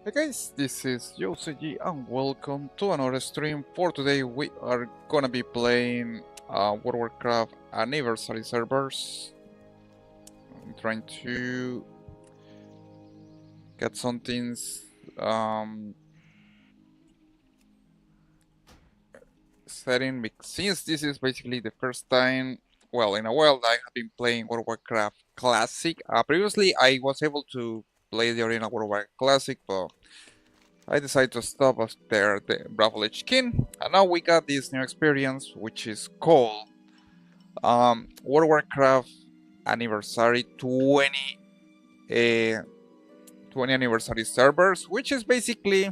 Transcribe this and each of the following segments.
Hey guys, this is JoseG and welcome to another stream. For today we are gonna be playing World of Warcraft Anniversary servers. I'm trying to get some things setting since this is basically the first time, well, in a while I have been playing World of Warcraft Classic. Previously I was able to play the original World of Warcraft Classic, but I decided to stop after the Bravo King, and now we got this new experience, which is called World of Warcraft Anniversary 20 anniversary servers, which is basically,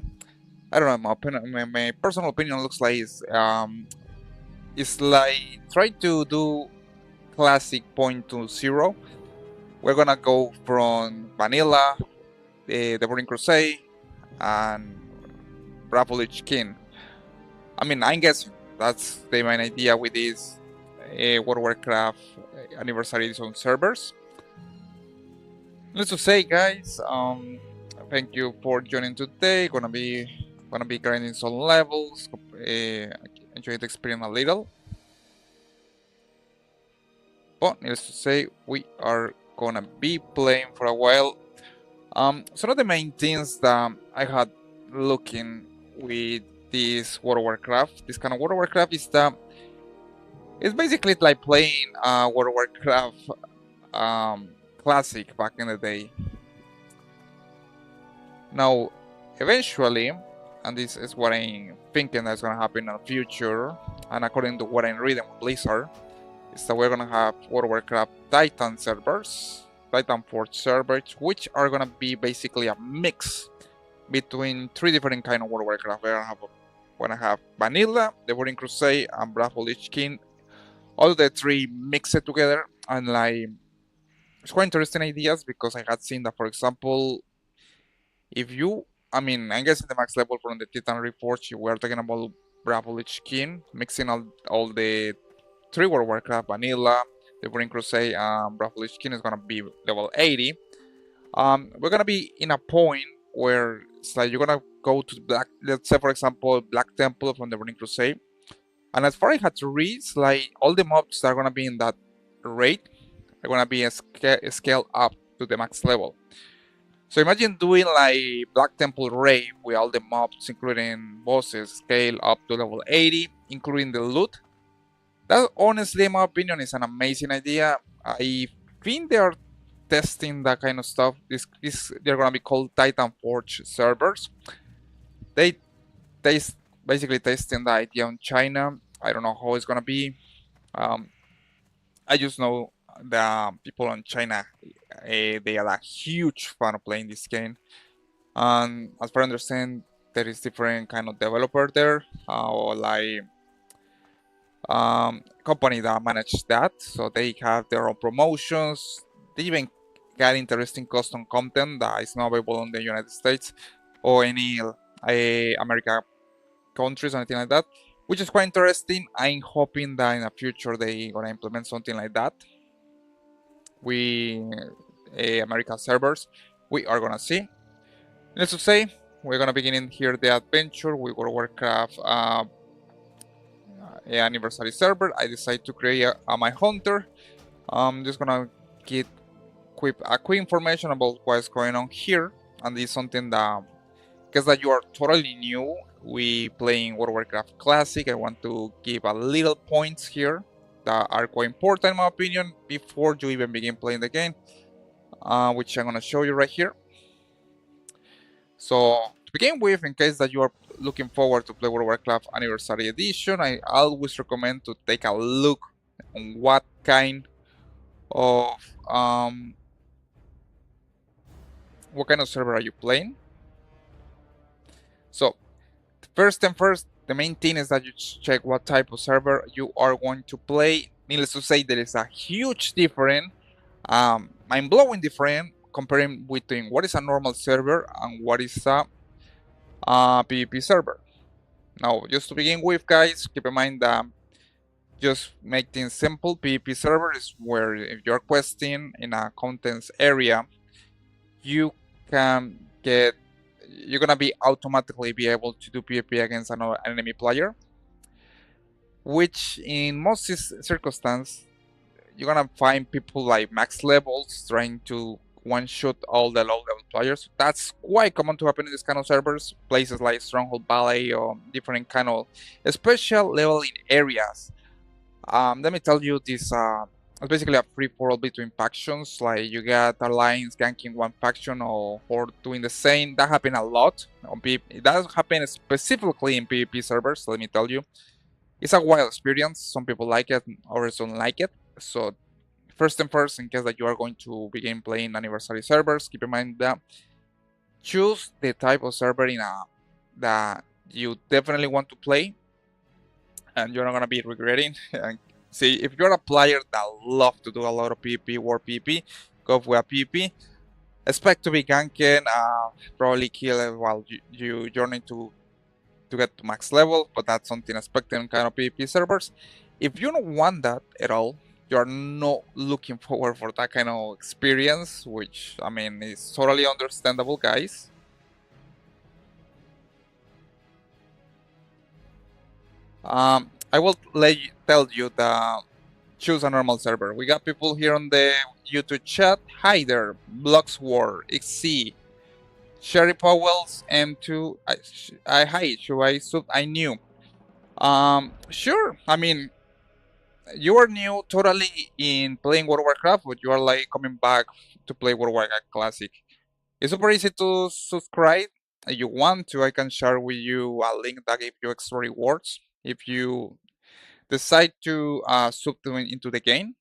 I don't know, my personal opinion looks like it's like try to do Classic point to zero. We're gonna go from vanilla, the Burning Crusade, and Bravo King. I mean, I guess that's the main idea with this World of Warcraft Anniversary Edition servers. Let's just say, guys, thank you for joining today. Gonna be grinding some levels. Enjoy the experience a little. But needless to say, we are gonna be playing for a while. Some of the main things that I had looking with this World of Warcraft, this kind of World of Warcraft, is that it's basically like playing World of Warcraft Classic back in the day. Now, eventually, and this is what I'm thinking that's gonna happen in the future, and according to what I'm reading with Blizzard, is that we're gonna have World of Warcraft Titan servers, Titan Forge servers, which are gonna be basically a mix between three different kind of World of Warcraft. We're gonna have Vanilla, the Burning Crusade, and Bravo Lich King. All the three mixed together, and like it's quite interesting ideas because I had seen that, for example, if you, I mean, I guess in the max level from the Titan Reforged, we are talking about Bravo Lich King, mixing all the three World of Warcraft, Vanilla, the Burning Crusade, and Bravo Lich King is gonna be level 80. We're gonna be in a point where it's like you're gonna go to Black, let's say for example, Black Temple from the Burning Crusade, and as far as I had to read, it's like all the mobs that are gonna be in that rate are gonna be scaled up to the max level. So imagine doing like Black Temple Raid with all the mobs, including bosses, scale up to level 80, including the loot. That honestly, in my opinion, is an amazing idea. I think they are testing that kind of stuff. They're gonna be called Titan Forge servers. They basically testing the idea on China. I don't know how it's gonna be. Um, I just know the people in China, they are a huge fan of playing this game. And as far as I understand, there is different kind of developer there, or like company that manage that. So they have their own promotions. They even got interesting custom content that is not available in the United States or any America countries or anything like that, which is quite interesting. I'm hoping that in the future they gonna implement something like that. We American servers, we are gonna see. Let's just say we're gonna begin in here the adventure with World of Warcraft anniversary server. I decided to create my hunter. I'm just gonna get quick information about what's going on here, and this is something that, because that you are totally new, we playing World of Warcraft Classic. I want to give a little points here that are quite important in my opinion before you even begin playing the game, which I'm gonna show you right here. So to begin with, in case that you are looking forward to play World of Warcraft Anniversary Edition, I always recommend to take a look on what kind of server are you playing. So first and first, the main thing is that you check what type of server you are going to play. Needless to say, there is a huge difference, mind-blowing difference, comparing between what is a normal server and what is a PvP server. Now, just to begin with, guys, keep in mind that just make things simple. PvP server is where if you're questing in a contents area, you can get you're gonna be automatically be able to do PvP against an enemy player, which in most circumstances you're gonna find people like max levels trying to one-shot all the low-level players. That's quite common to happen in this kind of servers, places like Stronghold Valley or different kind of special leveling areas. Let me tell you, this it's basically a free-for-all between factions. Like you got alliance ganking one faction or doing the same. That happen a lot on PvP. It does happen specifically in PvP servers. Let me tell you, it's a wild experience. Some people like it, others don't like it. So first and first, in case that you are going to begin playing anniversary servers, keep in mind that choose the type of server that you definitely want to play, and you're not gonna be regretting. See, if you're a player that love to do a lot of PvP, war PvP, go for a PvP. Expect to be ganking, probably kill it while you journey to get to max level, but that's something expected in kind of PvP servers. If you don't want that at all, you're not looking forward for that kind of experience, which I mean is totally understandable, guys. I will tell you that choose a normal server. We got people here on the YouTube chat. Hi there, Bloxwar, XC, Sherry Powell's, M2. Hi, should I sub? I knew. Sure. I mean, you are new totally in playing World of Warcraft, but you are like coming back to play World of Warcraft Classic. It's super easy to subscribe. If you want to, I can share with you a link that gives you extra rewards if you decide to sub into the game.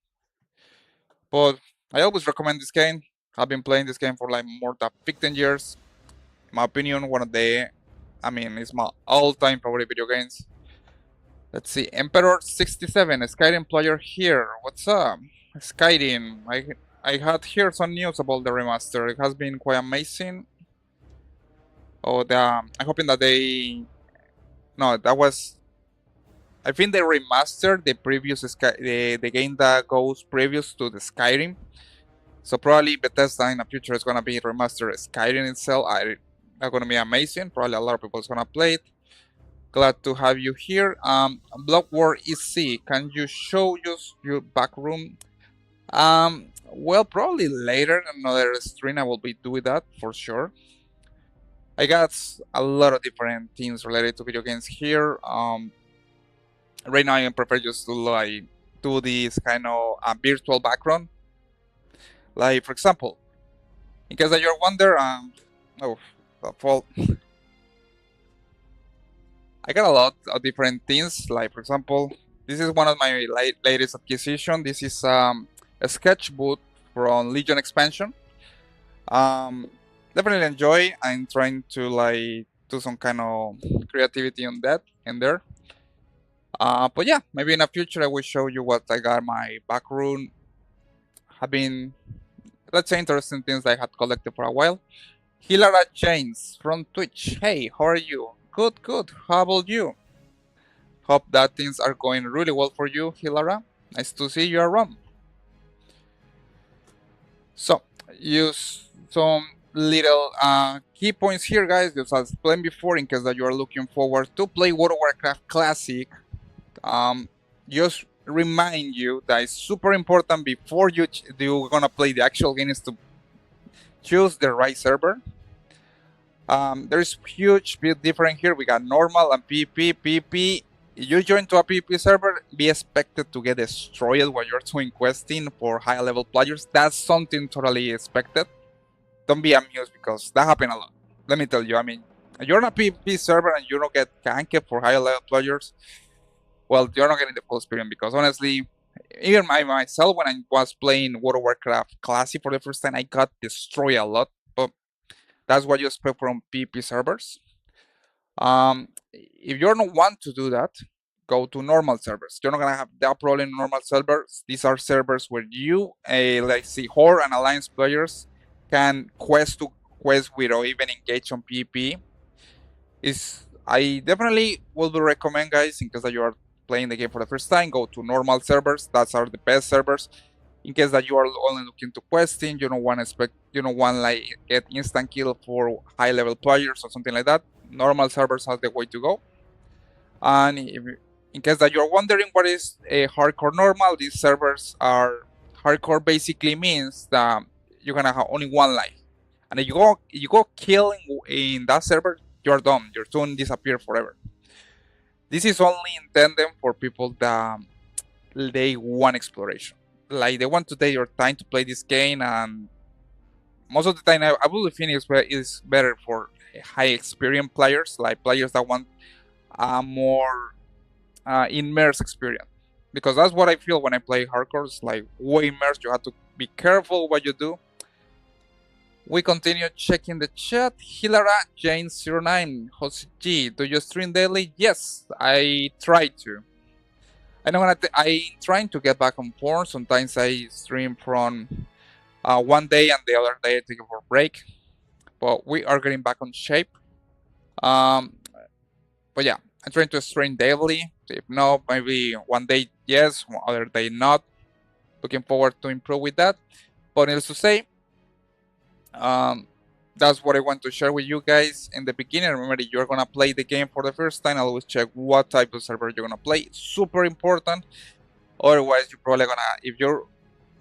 But I always recommend this game. I've been playing this game for like more than 15 years. In my opinion, one of the, I mean, it's my all-time favorite video games. Let's see, Emperor67, Skyrim player here. What's up? Skyrim, I had heard some news about the remaster. It has been quite amazing. Oh, I'm hoping that they... No, that was... I think they remastered the previous the game that goes previous to the Skyrim. So probably Bethesda in the future is gonna be remastered Skyrim itself. That's gonna be amazing. Probably a lot of people is gonna play it. Glad to have you here. Block War EC, can you show us your back room? Well, probably later in another stream I will be doing that for sure. I got a lot of different things related to video games here. Right now I prefer just to like do this kind of virtual background. Like for example, in case that you're wondering, oh, well, I got a lot of different things. Like for example, this is one of my latest acquisition. This is a sketchbook from Legion expansion. Definitely enjoy. I'm trying to like do some kind of creativity on that and there. But yeah, maybe in the future I will show you what I got my back room. Have been, let's say, interesting things I had collected for a while. Hilara James from Twitch. Hey, how are you? Good, good. How about you? Hope that things are going really well for you, Hilara. Nice to see you around. So, use some little key points here, guys. Just as explained before, in case that you are looking forward to play World of Warcraft Classic. Just remind you that it's super important before you're gonna play the actual game is to choose the right server. There's huge bit different here. We got normal and PvP. PvP, if you join to a PvP server, be expected to get destroyed while you're doing questing for high level players. That's something totally expected. Don't be amused because that happens a lot. Let me tell you, I mean, you're on a PvP server and you don't get ganked for high level players, well, you're not getting the full experience because honestly, even myself, when I was playing World of Warcraft Classic for the first time, I got destroyed a lot. But that's what you expect from PvP servers. If you don't want to do that, go to normal servers. You're not gonna have that problem in normal servers. These are servers where you, like see, Horde and Alliance players can quest with or even engage on PvP. I definitely will recommend, guys, in case that you are playing the game for the first time, go to normal servers. Those are the best servers. In case that you are only looking to questing, you don't want to expect, you don't want like get instant kill for high level players or something like that. Normal servers are the way to go. And in case that you're wondering what is a hardcore normal, these servers are hardcore. Basically means that you're gonna have only one life, and if you go killing in that server, you're done. Your soon disappear forever. This is only intended for people that they want exploration, like they want to take your time to play this game, and most of the time I believe is better for high experience players, like players that want a more immersed experience, because that's what I feel when I play hardcore. It's like way immersed. You have to be careful what you do. We continue checking the chat. Hilara Jane09 Jose G, do you stream daily? Yes, I try to. I know I'm trying to get back on form. Sometimes I stream from one day and the other day I take a break, but we are getting back on shape. Um, but yeah, I'm trying to stream daily. If not, maybe one day yes, one other day not. Looking forward to improve with that. But needless to say, that's what I want to share with you guys in the beginning. Remember, if you're gonna play the game for the first time, always check what type of server you're gonna play. It's super important. Otherwise, you're probably gonna, if you're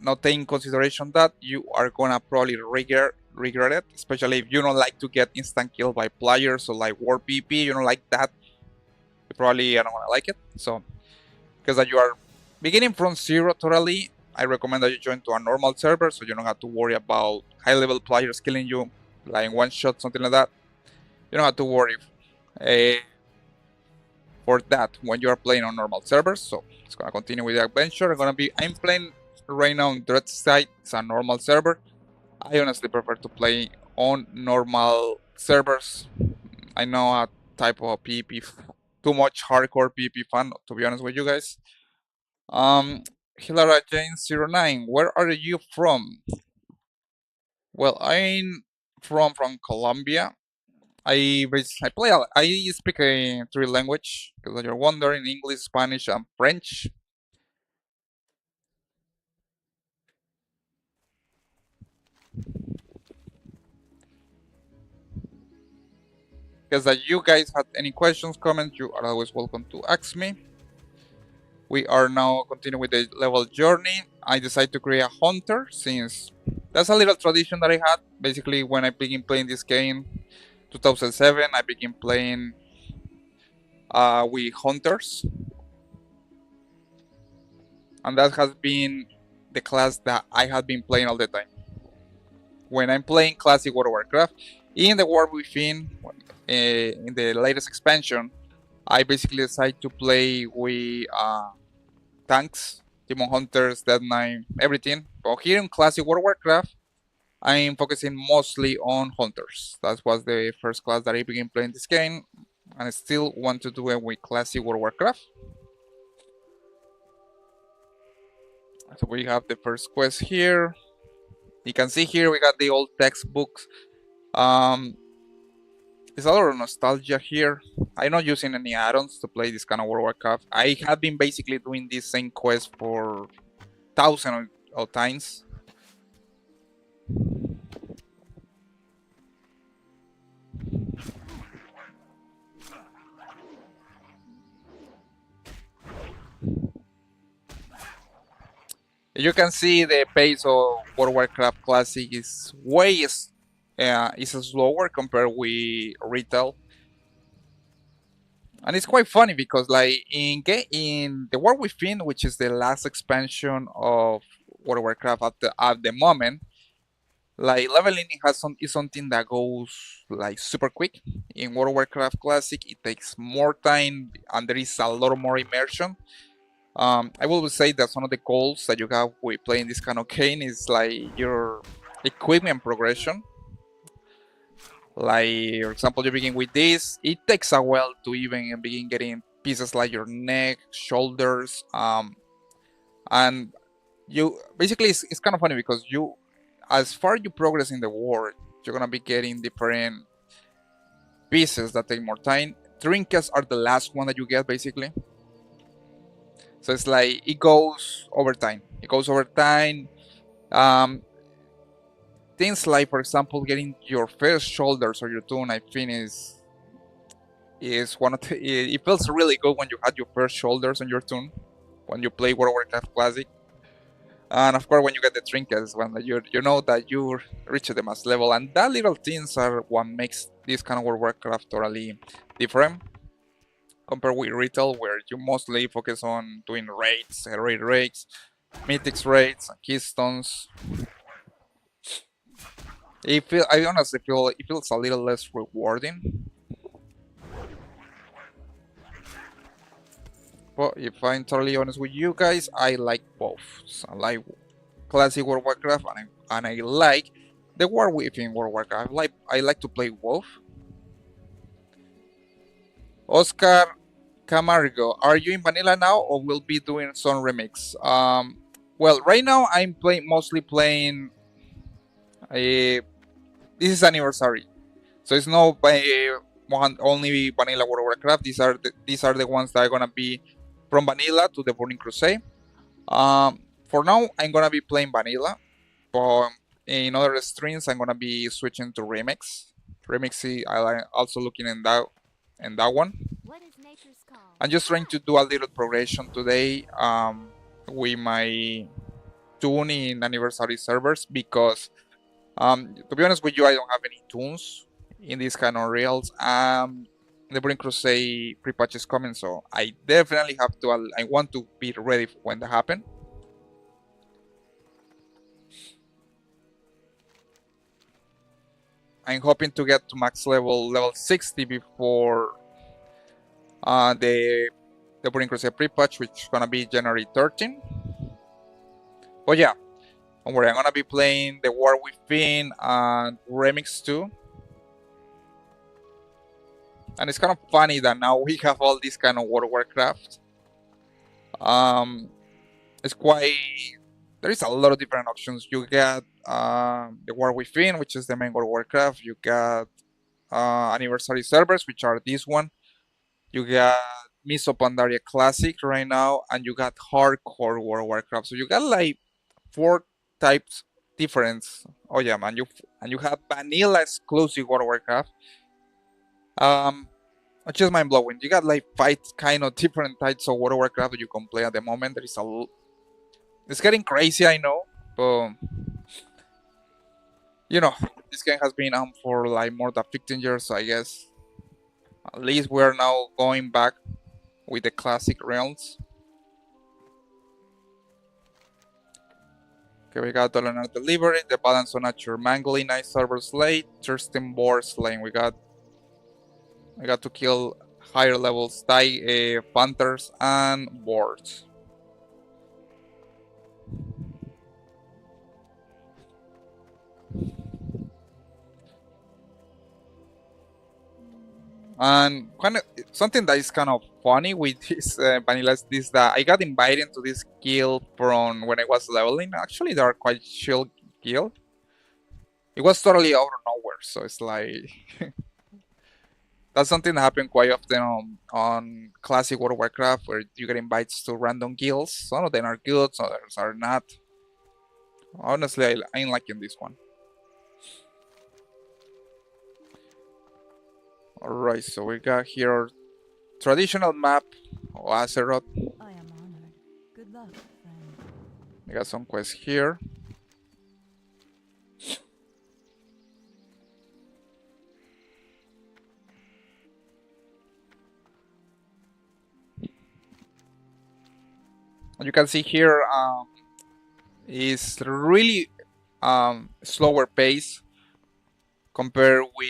not taking consideration that, you are gonna probably regret it. Especially if you don't like to get instant killed by players or like war PP, you don't like that. You probably don't wanna like it. So, because that you are beginning from zero totally, I recommend that you join to a normal server so you don't have to worry about high level players killing you like in one shot, something like that. You don't have to worry for that when you are playing on normal servers. So it's gonna continue with the adventure. I'm playing right now on Dread side. It's a normal server. I honestly prefer to play on normal servers. I know a type of PvP, too much hardcore PvP fan, to be honest with you guys. Hilara Jane09, where are you from? Well, I'm from Colombia. I speak three language, because you're wondering, English, Spanish, and French. Because that you guys had any questions, comments, you are always welcome to ask me. We are now continuing with the level journey. I decided to create a hunter since that's a little tradition that I had. Basically, when I began playing this game, 2007, I began playing with hunters, and that has been the class that I have been playing all the time. When I'm playing classic World of Warcraft, in the War Within, in the latest expansion, I basically decide to play with tanks, Demon Hunters, Dead Knight, everything. But here in classic World of Warcraft, I'm focusing mostly on Hunters. That was the first class that I began playing this game, and I still want to do it with classic World of Warcraft. So we have the first quest here. You can see here we got the old textbooks. There's a lot of nostalgia here. I'm not using any add-ons to play this kind of World of Warcraft. I have been basically doing this same quest for thousands of times. You can see the pace of World of Warcraft Classic is is slower compared with retail, and it's quite funny because like in the War Within, which is the last expansion of World of Warcraft at the moment, like leveling is something that goes like super quick. In World of Warcraft Classic, it takes more time and there is a lot more immersion. I will say that one of the goals that you have with playing this kind of game is like your equipment progression. Like, for example, you begin with this, it takes a while to even begin getting pieces like your neck, shoulders, and you basically it's kind of funny because as far you progress in the war, you're gonna be getting different pieces that take more time. Trinkets are the last one that you get basically. So it's like it goes over time. It goes over time. Um, Things like, for example, getting your first shoulders or your tune, I think is one of the. It feels really good when you had your first shoulders on your tune when you play World of Warcraft Classic. And of course, when you get the trinkets, when you know that you reach the max level, and that little things are what makes this kind of World of Warcraft totally different compared with retail, where you mostly focus on doing raids, raid raids, mythics raids, keystones. I honestly feel it feels a little less rewarding. But if I'm totally honest with you guys, I like both. So I like classic World of Warcraft, and I like the War within World of Warcraft. I like to play WoW. Oscar Camargo, are you in vanilla now, or will be doing some remix? Well, right now I'm mostly playing. A, this is anniversary, so it's no only vanilla World of Warcraft. These are the ones that are gonna be from vanilla to the Burning Crusade. For now, I'm gonna be playing vanilla, but in other streams, I'm gonna be switching to remix. Remix, I'm also looking in that one. I'm just trying to do a little progression today with my tune in anniversary servers because, to be honest with you, I don't have any tunes in these kind of reels. The Burning Crusade pre-patch is coming, so I definitely have to. I want to be ready when that happens. I'm hoping to get to max level 60 before the Burning Crusade pre-patch, which is gonna be January 13. But yeah, don't worry, I'm gonna be playing the War Within and Remix 2. And it's kind of funny that now we have all this kind of World of Warcraft. It's quite. There is a lot of different options. You got the War Within, which is the main World of Warcraft. You got anniversary servers, which are this one. You got Miso Pandaria Classic right now, and you got Hardcore World of Warcraft. So you got like 4 types difference. Oh yeah, man! You have vanilla exclusive World of Warcraft. Which is mind blowing. You got like 5 kind of different types of World of Warcraft that you can play at the moment. There is it's getting crazy, I know, but you know, this game has been on for like more than 15 years, so I guess at least we're now going back with the classic realms. Okay, we got Dollar Delivery, the balance on nature, Mangly, nice server slate, Thurston Boar Slaying. We got to kill higher levels, panthers and boars. And something that is kind of funny with this vanilla is this, that I got invited to this guild from when I was leveling. Actually, they are quite chill guild. It was totally out of nowhere, so it's like that's something that happened quite often on classic World of Warcraft, where you get invited to random guilds. Some of them are good, some others are not. Honestly, I ain't liking this one. Alright, so we got here our traditional map of Azeroth. I am honored. Good luck, friend. We got some quests here. You can see here is really slower pace compared with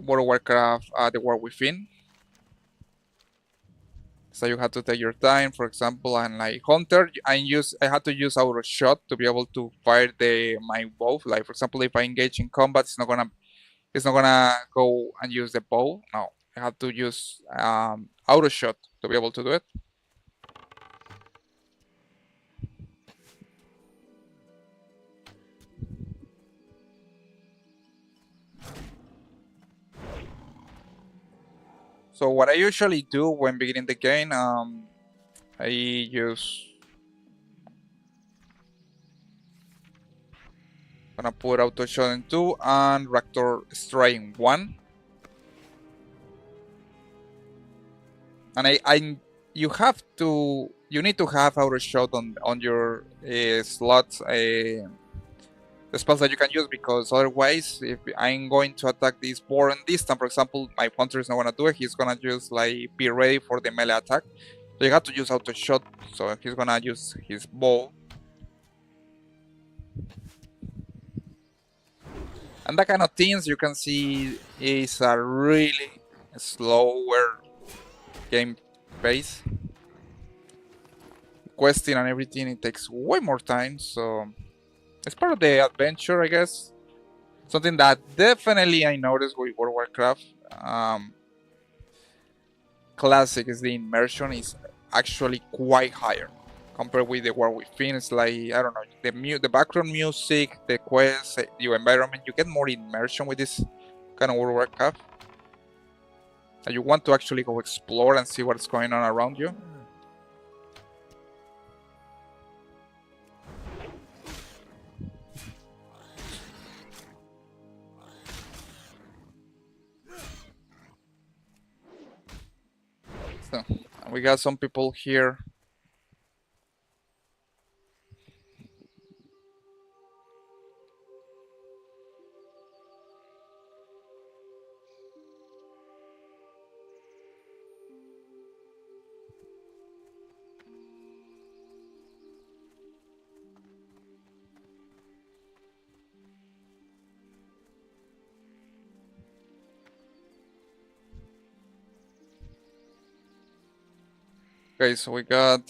World of Warcraft, the War Within. So you have to take your time, for example, and like Hunter, I had to use auto shot to be able to fire my bow. Like for example, if I engage in combat, it's not gonna go and use the bow. No, I have to use auto shot to be able to do it. So what I usually do when beginning the game, I just gonna put auto shot in 2 and reactor strike in 1. And you need to have auto shot on your slots, the spells that you can use, because otherwise, if I'm going to attack this board and this time, for example, my punter is not gonna do it. He's gonna just like be ready for the melee attack. So you have to use auto shot. So he's gonna use his bow. And that kind of things you can see is a really slower game pace. Questing and everything, it takes way more time, so it's part of the adventure, I guess. Something that definitely I noticed with World of Warcraft Classic is the immersion is actually quite higher compared with the War Within. It's like, I don't know, the background music, the quests, the environment, you get more immersion with this kind of World of Warcraft. And you want to actually go explore and see what's going on around you. So, we got some people here. Okay, so we got,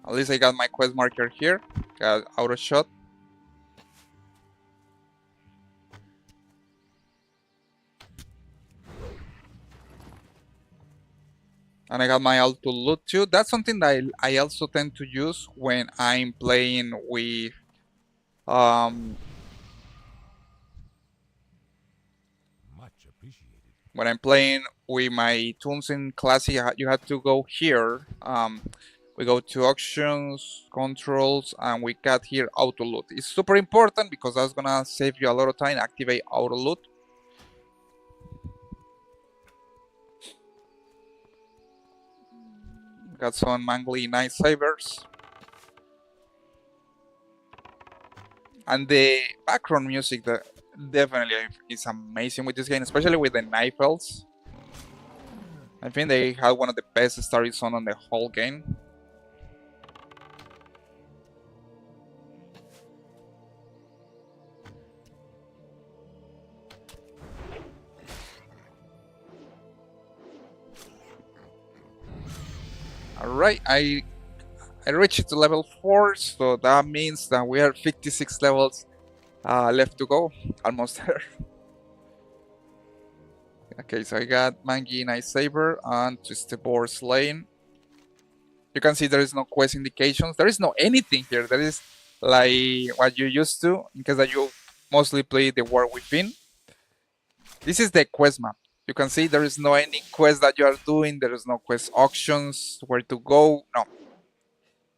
at least I got my quest marker here. Got auto shot. And I got my auto loot too. That's something that I also tend to use when I'm playing with Much appreciated. when I'm playing with my tools in Classic. You have to go here. We go to auctions, controls, and we got here auto loot. It's super important because that's gonna save you a lot of time. Activate auto loot. Got some mangly nice sabers. And the background music that definitely is amazing with this game, especially with the knife elves. I think they had one of the best stories on the whole game. Alright, I reached to level 4, so that means that we are 56 levels left to go. Almost there. Okay, so I got Mangi Night Saber and Twisted Boar Slaying. You can see there is no quest indications. There is no anything here. There is like what you used to, in case that you mostly play the War Within. This is the quest map. You can see there is no any quest that you are doing. There is no quest auctions, where to go. No.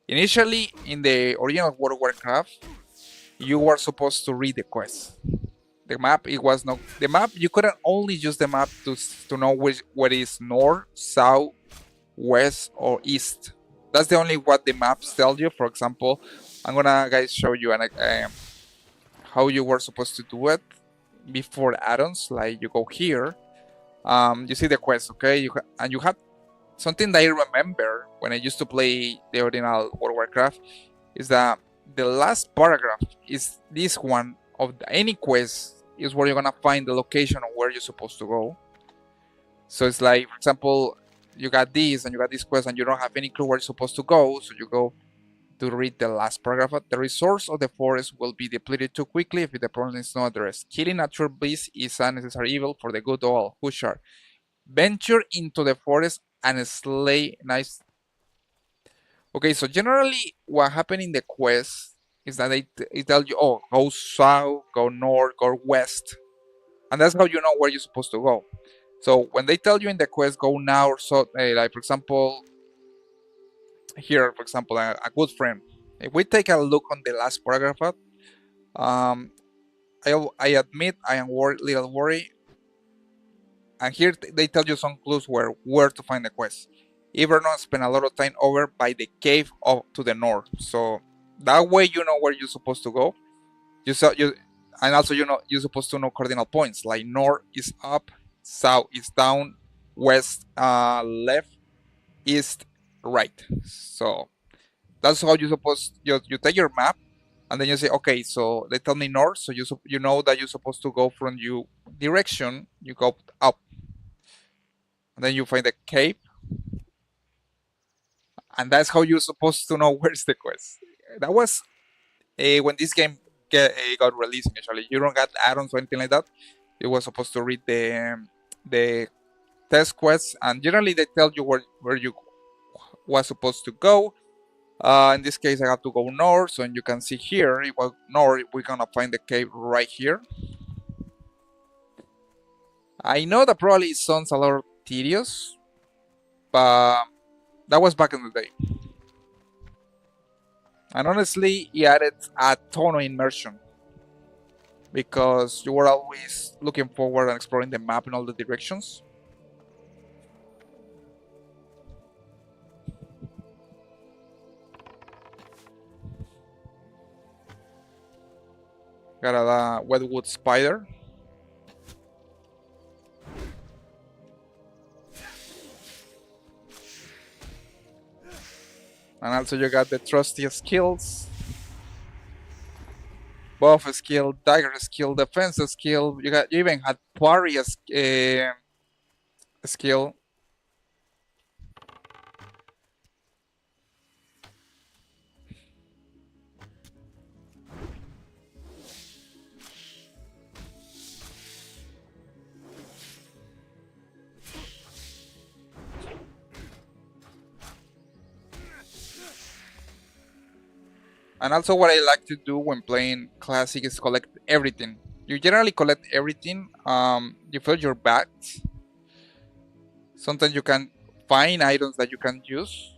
Initially, in the original World of Warcraft, you were supposed to read the quest. The map, it was not the map. You couldn't only use the map to know what is north, south, west, or east. That's the only what the maps tell you. For example, I'm gonna guys show you how you were supposed to do it before add-ons. Like you go here, you see the quest, okay? You have something that I remember when I used to play the original World of Warcraft is that the last paragraph is this one of any quest is where you're gonna find the location of where you're supposed to go. So it's like, for example, you got this and you got this quest and you don't have any clue where you're supposed to go, so you go to read the last paragraph. The resource of the forest will be depleted too quickly if the problem is not addressed. Killing natural beasts is a necessary evil for the good of all. Hushar. Venture into the forest and slay nice. Okay, so generally what happened in the quest is that they tell you, oh, go south, go north, go west. And that's how you know where you're supposed to go. So when they tell you in the quest, go now or so, like for example, here, for example, a good friend. If we take a look on the last paragraph, um, I admit I am little worried, and here they tell you some clues where to find the quest. Evernon spent a lot of time over by the cave to the north, so that way you know where you're supposed to go. And also you're supposed to know cardinal points like north is up, south is down, west left, east right. So that's how you take your map, and then you say, okay, so they tell me north, so you know that you're supposed to go from your direction. You go up, and then you find the cave, and that's how you're supposed to know where's the quest. That was when this game got released initially. You don't got add-ons or anything like that. You were supposed to read the test quests, and generally they tell you where you was supposed to go. In this case, I have to go north, so you can see here, if we go north, we're gonna find the cave right here. I know that probably sounds a little tedious, but that was back in the day. And honestly, it added a ton of immersion, because you were always looking forward and exploring the map in all the directions. Got a wetwood spider. And also you got the trusty skills. Buff skill, dagger skill, defense skill. You even had parry skill. And also what I like to do when playing Classic is collect everything. You generally collect everything. You fill your bags. Sometimes you can find items that you can use.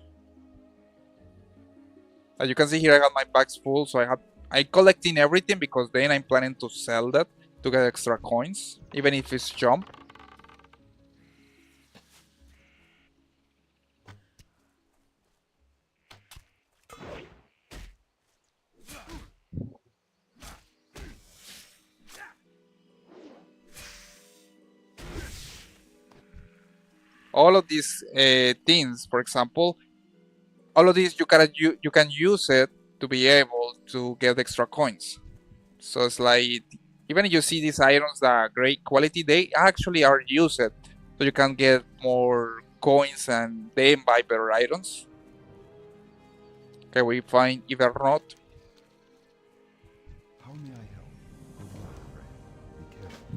As you can see here, I got my bags full, so I collecting everything because then I'm planning to sell that to get extra coins, even if it's jump. All of these things, for example, all of these you can use it to be able to get extra coins. So it's like, even if you see these items that are great quality, they actually are used so you can get more coins and then buy better items. Okay, we find either not. How may I help? Good luck, friend. Be careful.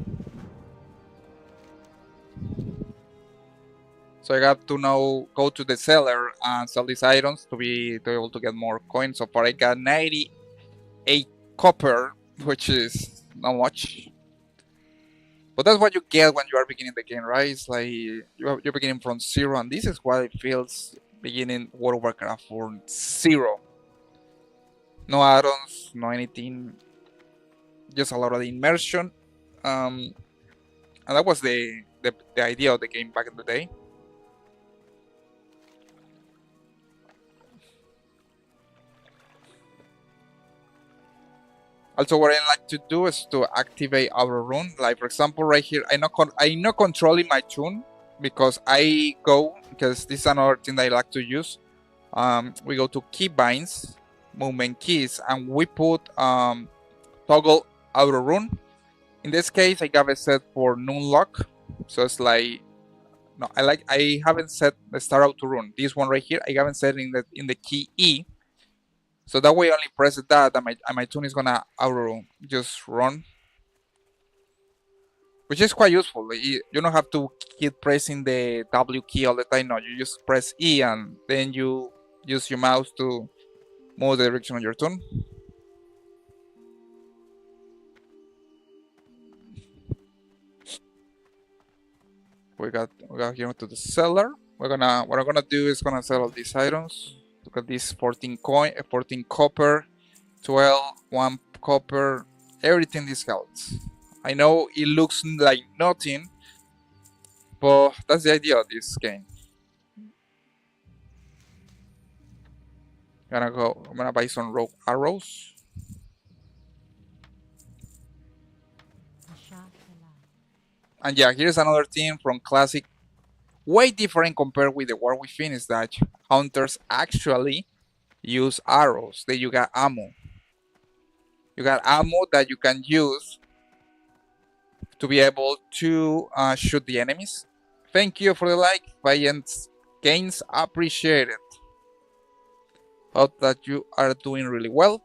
So I got to now go to the seller and sell these items to be able to get more coins. So far I got 98 copper, which is not much. But that's what you get when you are beginning the game, right? It's like you're beginning from zero, and this is what it feels beginning World of Warcraft from zero. No add-ons, no anything, just a lot of immersion. And that was the idea of the game back in the day. Also, what I like to do is to activate our rune. Like for example, right here, I'm not controlling my tune because because this is another thing that I like to use. We go to keybinds, movement keys, and we put toggle auto rune. In this case, I got it set for noon lock, so it's like no, I haven't set the start auto rune. This one right here, I haven't set in the key E. So that way, I only press that, and my tune is gonna auto just run, which is quite useful. You don't have to keep pressing the W key all the time. No, you just press E, and then you use your mouse to move the direction of your tune. We got here to the seller. What I'm gonna do is gonna sell all these items to Look at this 14 coin, 14 copper, 12, 1 copper. Everything this helps. I know it looks like nothing, but that's the idea of this game. I'm gonna buy some rogue arrows. And yeah, here's another thing from Classic. Way different compared with the war we finished, that hunters actually use arrows. That you got ammo. You got ammo that you can use to be able to shoot the enemies. Thank you for the like, Valiant Gains, appreciate it. Hope that you are doing really well.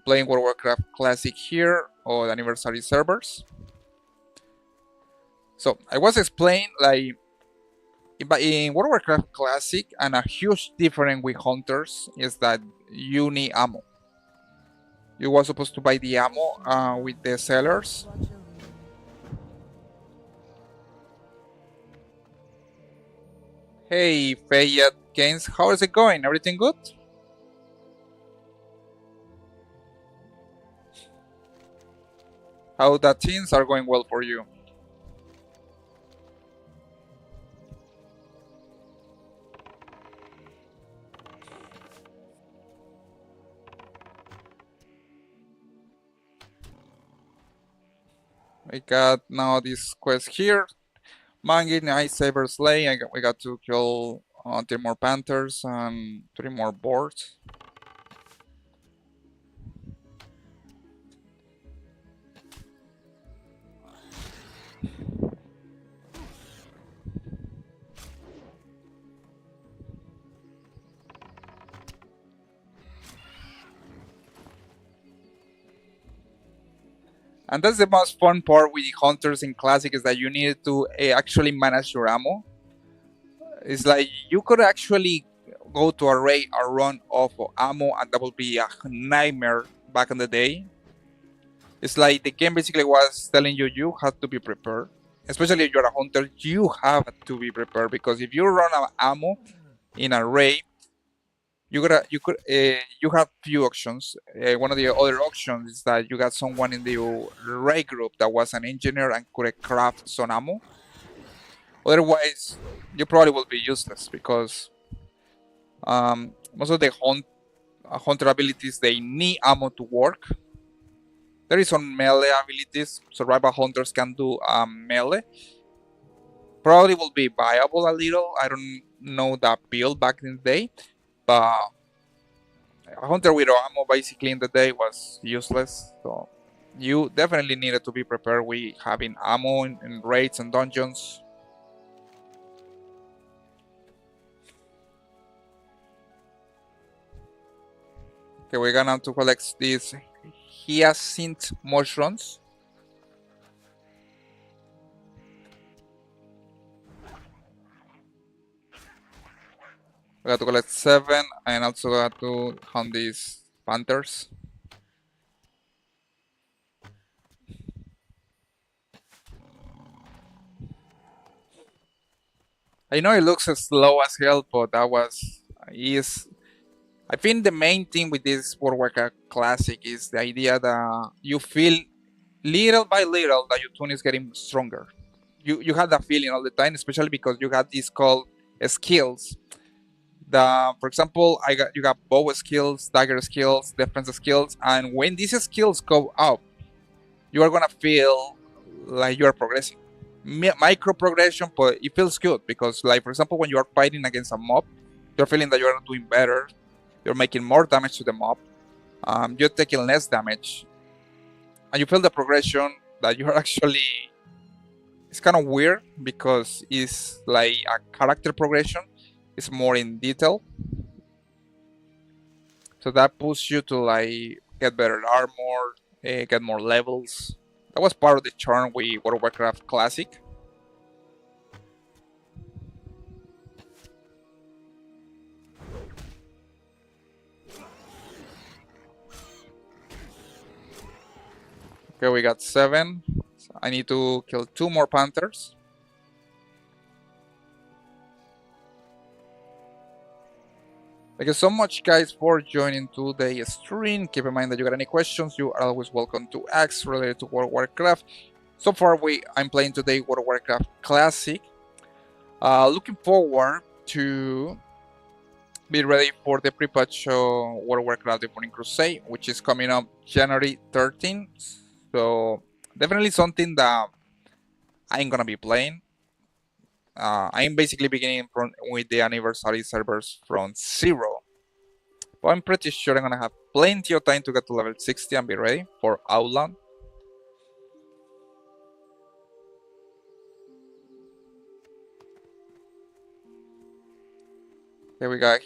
Playing World of Warcraft Classic here or the anniversary servers. So I was explaining like in World of Warcraft Classic, and a huge difference with hunters is that you need ammo. You were supposed to buy the ammo with the sellers. Hey, Fayette Games, how is it going? Everything good? How the things are going well for you? We got now this quest here. Mangin, Ice Saber Slay. We got to kill 3 more Panthers and 3 more boars. And that's the most fun part with the hunters in Classic, is that you need to actually manage your ammo. It's like you could actually go to a raid or run off of ammo, and that would be a nightmare back in the day. It's like the game basically was telling you you have to be prepared. Especially if you're a hunter, you have to be prepared, because if you run out of ammo in a raid, you have few options. One of the other options is that you got someone in the raid group that was an engineer and could craft some ammo. Otherwise, you probably will be useless, because most of the hunter abilities, they need ammo to work. There is some melee abilities. Survival hunters can do melee. Probably will be viable a little. I don't know that build back in the day, but a hunter with ammo basically in the day was useless. So you definitely needed to be prepared with having ammo in raids and dungeons. Okay, we're gonna to collect these hyacinth mushrooms. We got to collect 7, and also got to hunt these panthers. I know it looks slow as hell, but that is. I think the main thing with this World of Warcraft Classic is the idea that you feel little by little that your tune is getting stronger. You have that feeling all the time, especially because you got these called skills. For example, you got bow skills, dagger skills, defense skills, and when these skills go up, you are gonna feel like you are progressing. Micro progression, but it feels good, because, like, for example, when you are fighting against a mob, you're feeling that you are doing better. You're making more damage to the mob. You're taking less damage, and you feel the progression that you're actually. It's kind of weird, because it's like a character progression. It's more in detail. So that pushes you to like get better armor, get more levels. That was part of the charm with World of Warcraft Classic. Okay, we got 7. So I need to kill 2 more panthers. Thank you so much, guys, for joining today's stream. Keep in mind that you got any questions, you are always welcome to ask related to World of Warcraft. So far, I'm playing today World of Warcraft Classic. Looking forward to be ready for the pre-patch World of Warcraft The Burning Crusade, which is coming up January 13th. So definitely something that I'm gonna be playing. I'm basically beginning with the anniversary servers from 0. But I'm pretty sure I'm gonna have plenty of time to get to level 60 and be ready for Outland. Here we got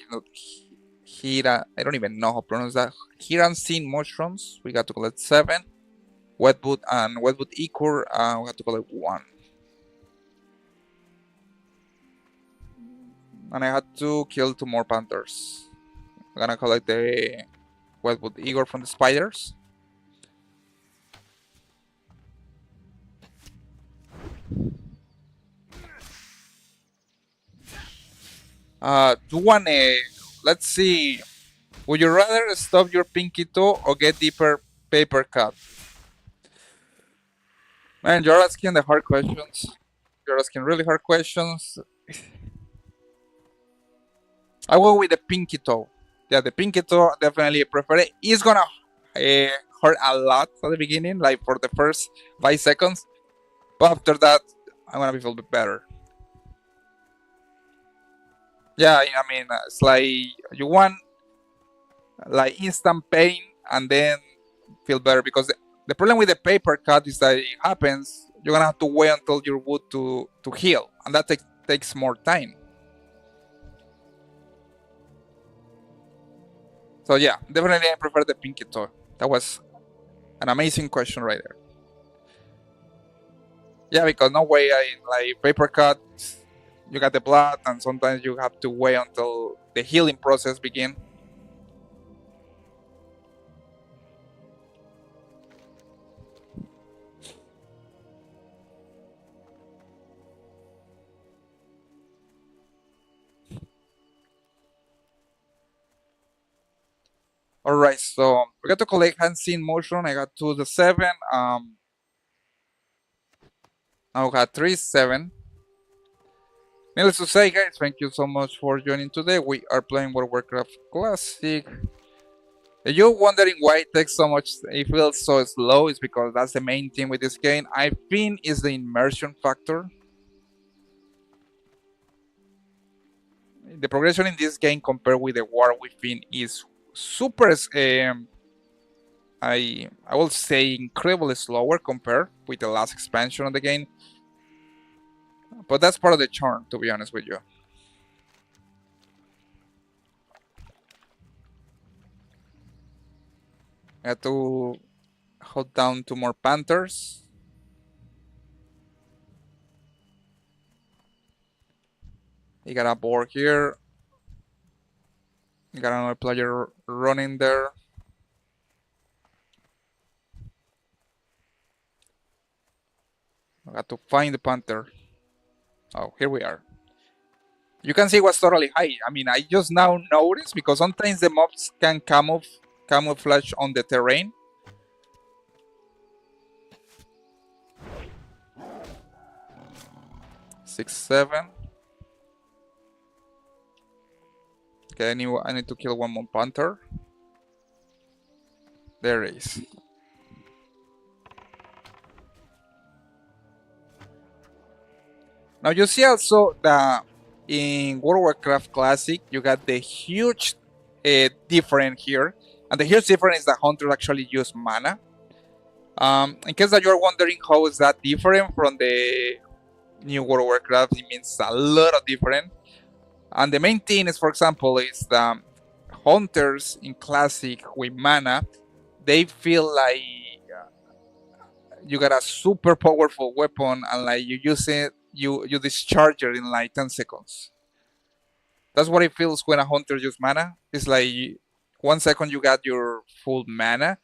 Hira. I don't even know how to pronounce that. Hiransin mushrooms. We got to collect 7. Wetwood and Wetwood Ichor. We have to collect 1. And I had to kill 2 more panthers. I'm gonna collect the Wetwood Igor from the spiders. Duane, let's see. Would you rather stop your pinky toe or get deeper paper cut? Man, you're asking the hard questions. You're asking really hard questions. I go with the pinky toe. Yeah, the pinky toe definitely prefer it. It's gonna hurt a lot at the beginning, like for the first 5 seconds. But after that, I'm gonna feel a bit better. Yeah, I mean, it's like you want like instant pain and then feel better, because the problem with the paper cut is that it happens, you're gonna have to wait until your wound to heal, and that takes more time. So yeah, definitely I prefer the pinky toe. That was an amazing question right there. Yeah, because no way like paper cut, you got the blood, and sometimes you have to wait until the healing process begin. Alright, so we got to collect Hansin motion. I got 2 to 7. I got 3, 7. Needless to say, guys, thank you so much for joining today. We are playing World of Warcraft Classic. If you're wondering why it takes so much, it feels so slow, it's because that's the main thing with this game. I think is the immersion factor. The progression in this game compared with the War Within is super, I will say incredibly slower compared with the last expansion of the game. But that's part of the charm, to be honest with you. I had to hold down 2 more panthers. You got a board here. You got another player running there. I got to find the panther. Oh, here we are. You can see it was totally high. I mean, I just now noticed, because sometimes the mobs can camouflage on the terrain. Six, 7. Okay, I need to kill 1 more panther. There it is. Now you see also that in World of Warcraft Classic, you got the huge difference here. And the huge difference is that hunters actually use mana. In case that you're wondering how is that different from the new World of Warcraft, it means a lot of different. And the main thing is, for example, is the hunters in Classic with mana, they feel like you got a super powerful weapon, and like you use it, you discharge it in like 10 seconds. That's what it feels when a hunter uses mana. It's like 1 second you got your full mana,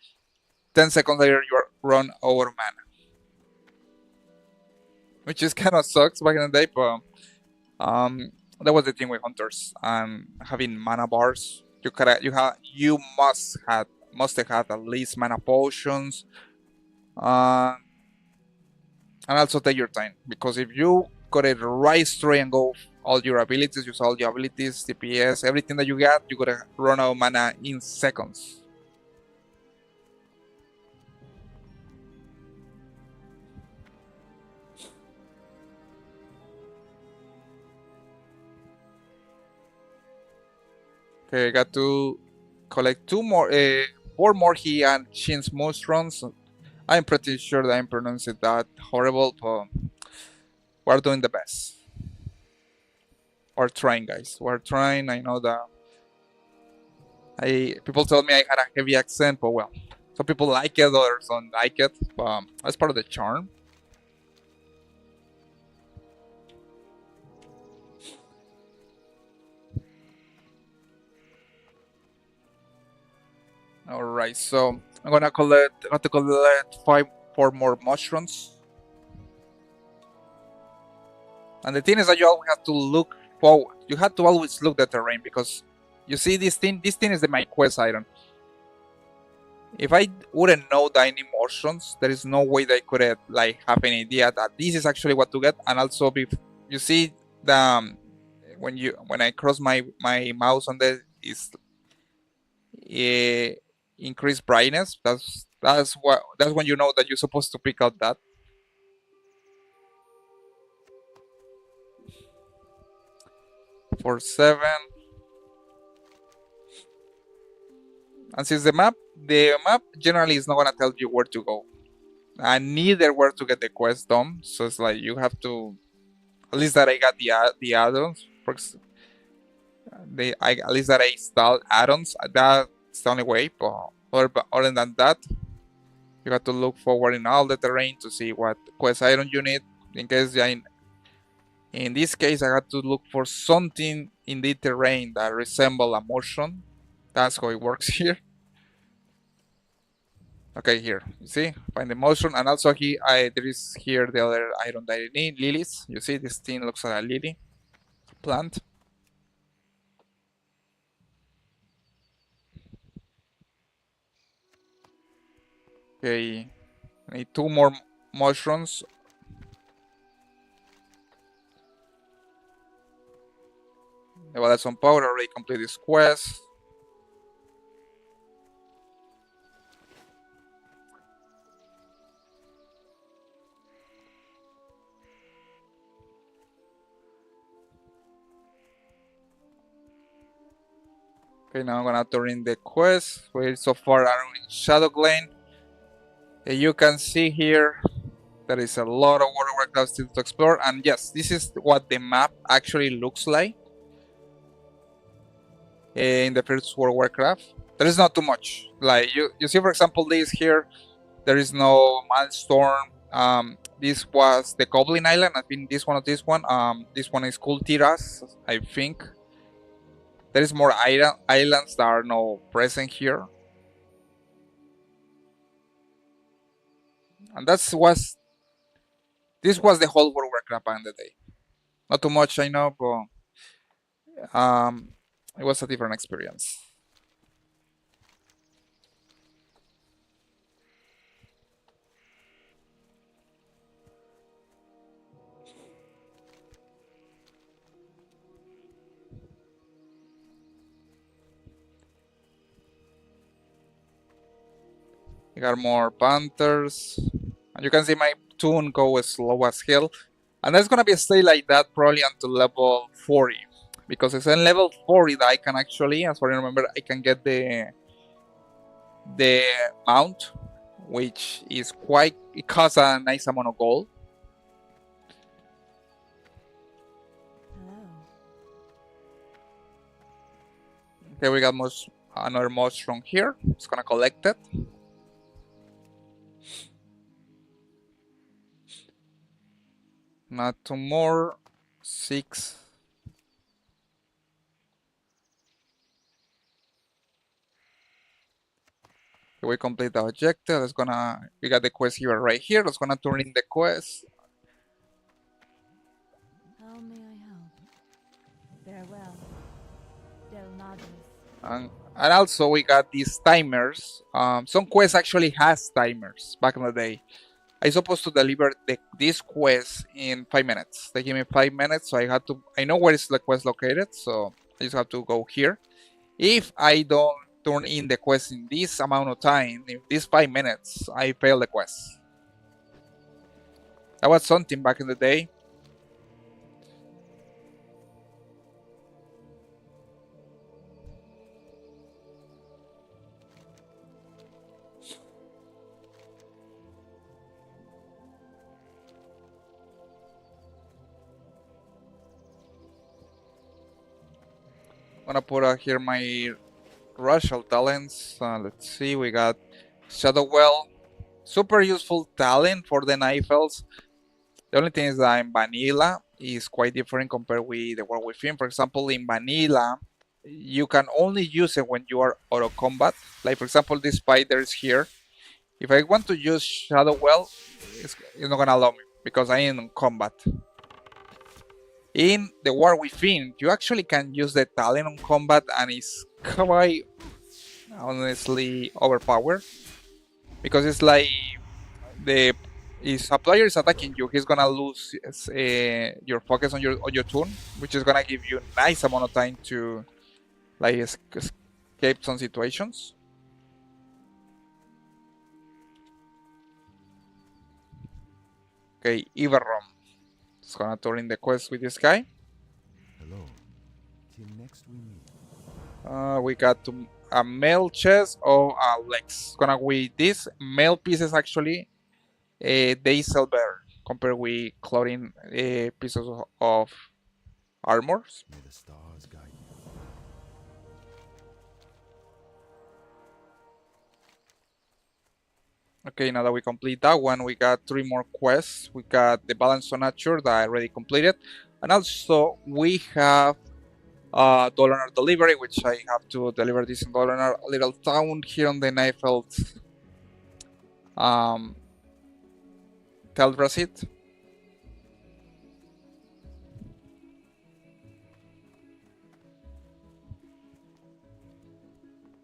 10 seconds later you run out of mana. Which is kind of sucks back in the day, but That was the thing with hunters and having mana bars. You must have had at least mana potions, uh, and also take your time, because if you got it right straight and go all your abilities, use all your abilities, DPS, everything that you got, you gotta run out of mana in seconds. Okay, I got to collect 4 more he and Shin's Monstrons. I'm pretty sure that I'm pronouncing that horrible, but we're doing the best. We're trying, guys. We're trying. I know that people told me I had a heavy accent, but well, some people like it, others don't like it. But that's part of the charm. All right, so I'm gonna got to collect 4 more mushrooms. And the thing is that you always have to look forward. You have to always look at the terrain, because you see this thing. This thing is my quest item. If I wouldn't know the any mushrooms, there is no way that I could have like have an idea that this is actually what to get. And also, you see the when I cross my mouse on the is increased brightness. That's when you know that you're supposed to pick out that. For 7. And since the map generally is not gonna tell you where to go, and neither where to get the quest done. So it's like you have to, at least that I got the add-ons. At least that I installed add-ons. That's the only way. But other than that, you have to look forward in all the terrain to see what quest item you need. In case in this case, I had to look for something in the terrain that resemble a motion. That's how it works here. Okay, here, you see, find the motion, and also there is here the other item that I need, lilies. You see, this thing looks like a lily plant. Okay, I need 2 more mushrooms. Well, that's some power, already complete this quest. Okay, now I'm gonna turn in the quest. We so far are in Shadow Glen. You can see here there is a lot of World of Warcraft still to explore, and yes, this is what the map actually looks like in the first World of Warcraft. There is not too much. Like you see, for example, this here, there is no Milestorm. This was the Goblin Island. I think this one. This one is Kultiras. I think there is more islands that are not present here, and this was the whole World of Warcraft back in the day. Not too much, I know, but it was a different experience. We got more panthers. And you can see my tune go as slow as hell. And that's gonna be a stay like that probably until level 40. Because it's in level 40 that I can actually, as far as I remember, I can get the mount, which is it costs a nice amount of gold. Hello. Okay, we got another mushroom here. It's gonna collect it. Not 2 more. 6. Okay, we complete the objective. We got the quest here right here. Let's gonna turn in the quest. How may I help? Del Nades. And also we got these timers. Some quests actually has timers back in the day. I supposed to deliver this quest in 5 minutes. They give me 5 minutes, so I know where is the quest located, so I just have to go here. If I don't turn in the quest in this amount of time, in these 5 minutes, I fail the quest. That was something back in the day. I'm gonna put out here my racial talents. Let's see, we got Shadow Well. Super useful talent for the Knife Elves. The only thing is that in vanilla is quite different compared with the War Within. For example, in vanilla, you can only use it when you are auto combat. Like for example, this spider is here. If I want to use Shadow Well, it's not gonna allow me because I am in combat. In the War Within, you actually can use the talent on combat and it's quite honestly overpowered because it's like if a player is attacking you, he's gonna lose your focus on your turn, which is gonna give you a nice amount of time to like escape some situations. Okay, Iverom. It's gonna turn in the quest with this guy. Hello. Till next we meet. We got a male chest or a legs. It's gonna be these male pieces actually. They sell better compared with clothing pieces of armors. May the stars guide you. Okay, now that we complete that one, we got 3 more quests. We got the Balance of Nature that I already completed. And also, we have Dollar Delivery, which I have to deliver this in Dollar, a little town here on the Neifeld Teldrassil.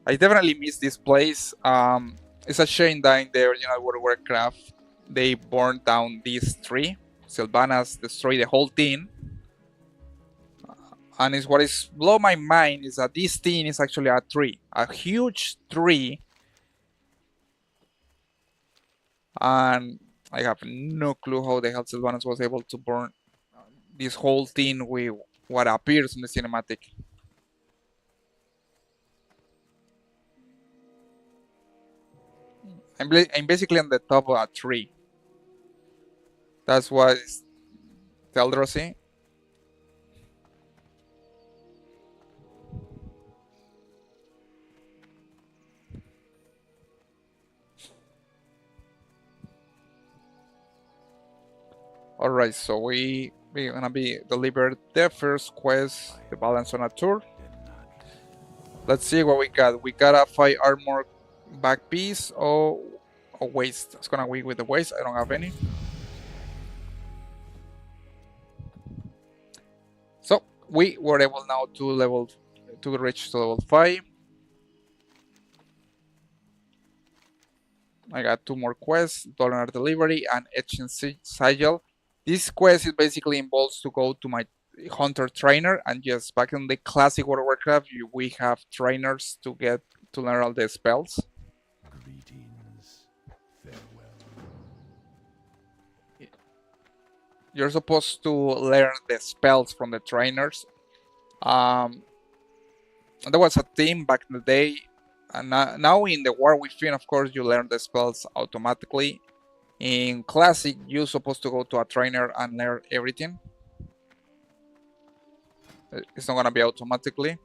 I definitely miss this place. It's a shame that in the original World of Warcraft they burned down this tree. Sylvanas destroyed the whole thing. And it's what is blow my mind is that this thing is actually a tree, a huge tree. And I have no clue how the hell Sylvanas was able to burn this whole thing with what appears in the cinematic. I'm basically on the top of a tree. That's what is Teldrassil. Alright, so we're gonna be delivered the first quest, the Balance on a Tour. Let's see what we got. We got a 5 armor back piece or waist. It's gonna be with the waist. I don't have any. So we were able now to reach to level 5. I got 2 more quests, Dollar Delivery and Etching Sigil. This quest is basically involves to go to my hunter trainer, and yes, back in the classic World of Warcraft, we have trainers to learn all the spells. Greetings. Farewell. You're supposed to learn the spells from the trainers. There was a team back in the day, and now in the War Within, of course, you learn the spells automatically. In Classic, you're supposed to go to a trainer and learn everything. It's not gonna be automatically.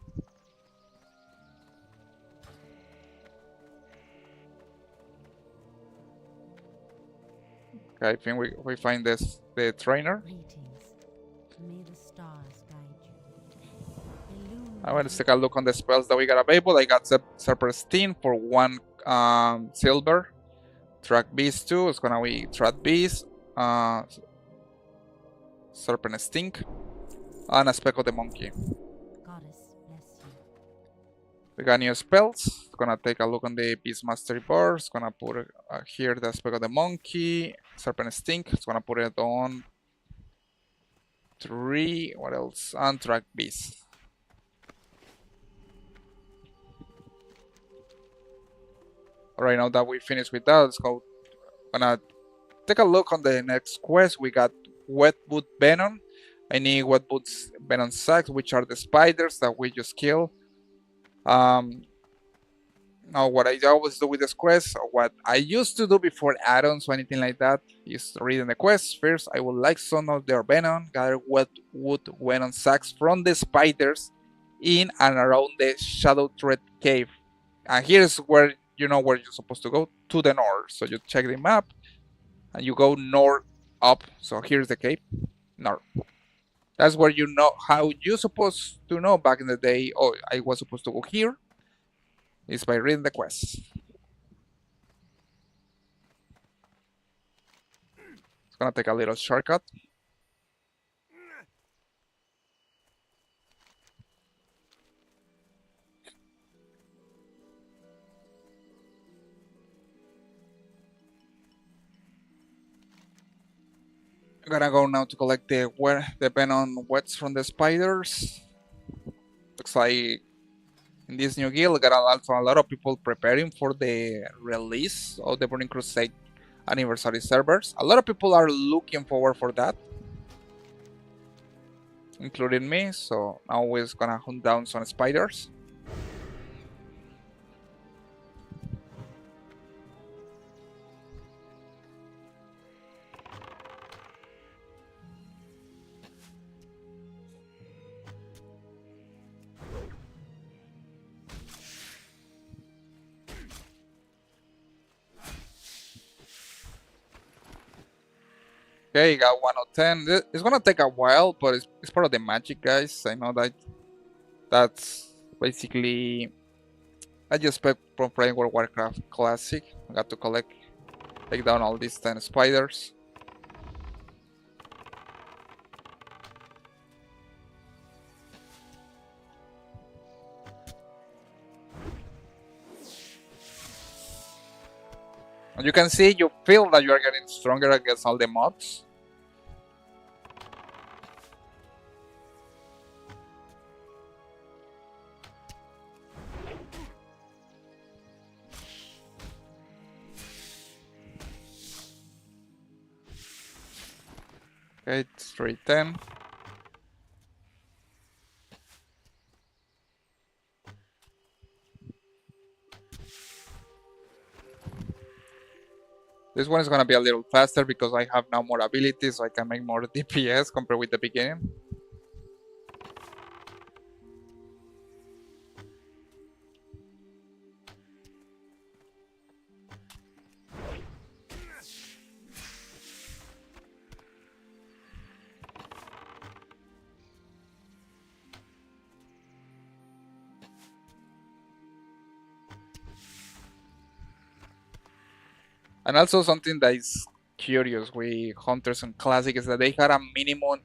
Okay, I think we find the trainer. Greetings. May the stars guide you. I want to take a look on the spells that we got available. I got Serpentine for 1 silver. Track Beast 2, it's gonna be Track Beast, Serpent Stink, and a Speck of the Monkey. Goddess bless you. We got new spells. Gonna take a look on the Beast Mastery board. It's gonna put here the aspect of the monkey, Serpent Stink. It's gonna put it on 3. What else? Anthrax Beast. Alright, now that we finished with that, let's go. Gonna take a look on the next quest. We got Wet Boot Venom. I need Wet Boot's Venom Sacks, which are the spiders that we just killed. Now, what I always do with this quest, or what I used to do before add-ons or anything like that, is reading the quest. First, I would like some of their venom, gather Wet Wood Venom Sacks from the spiders in and around the Shadow Thread Cave. And here's where you know where you're supposed to go, to the north. So you check the map, and you go north up. So here's the cave, north. That's where you know how you're supposed to know back in the day. Oh, I was supposed to go here. Is by reading the quest. It's gonna take a little shortcut. I'm gonna go now to collect the venom wets from the spiders. Looks like in this new guild, got also a lot of people preparing for the release of the Burning Crusade anniversary servers. A lot of people are looking forward for that, including me. So now we're gonna hunt down some spiders. Okay, got 1 out of 10. It's gonna take a while, but it's part of the magic, guys. I know that's basically I just expect from playing World of Warcraft Classic. I got to take down all these 10 spiders. And you can see, you feel that you are getting stronger against all the mobs. Okay, it's 310. This one is gonna be a little faster because I have now more abilities, so I can make more DPS compared with the beginning. And also something that is curious with Hunters and Classic is that they had a minimum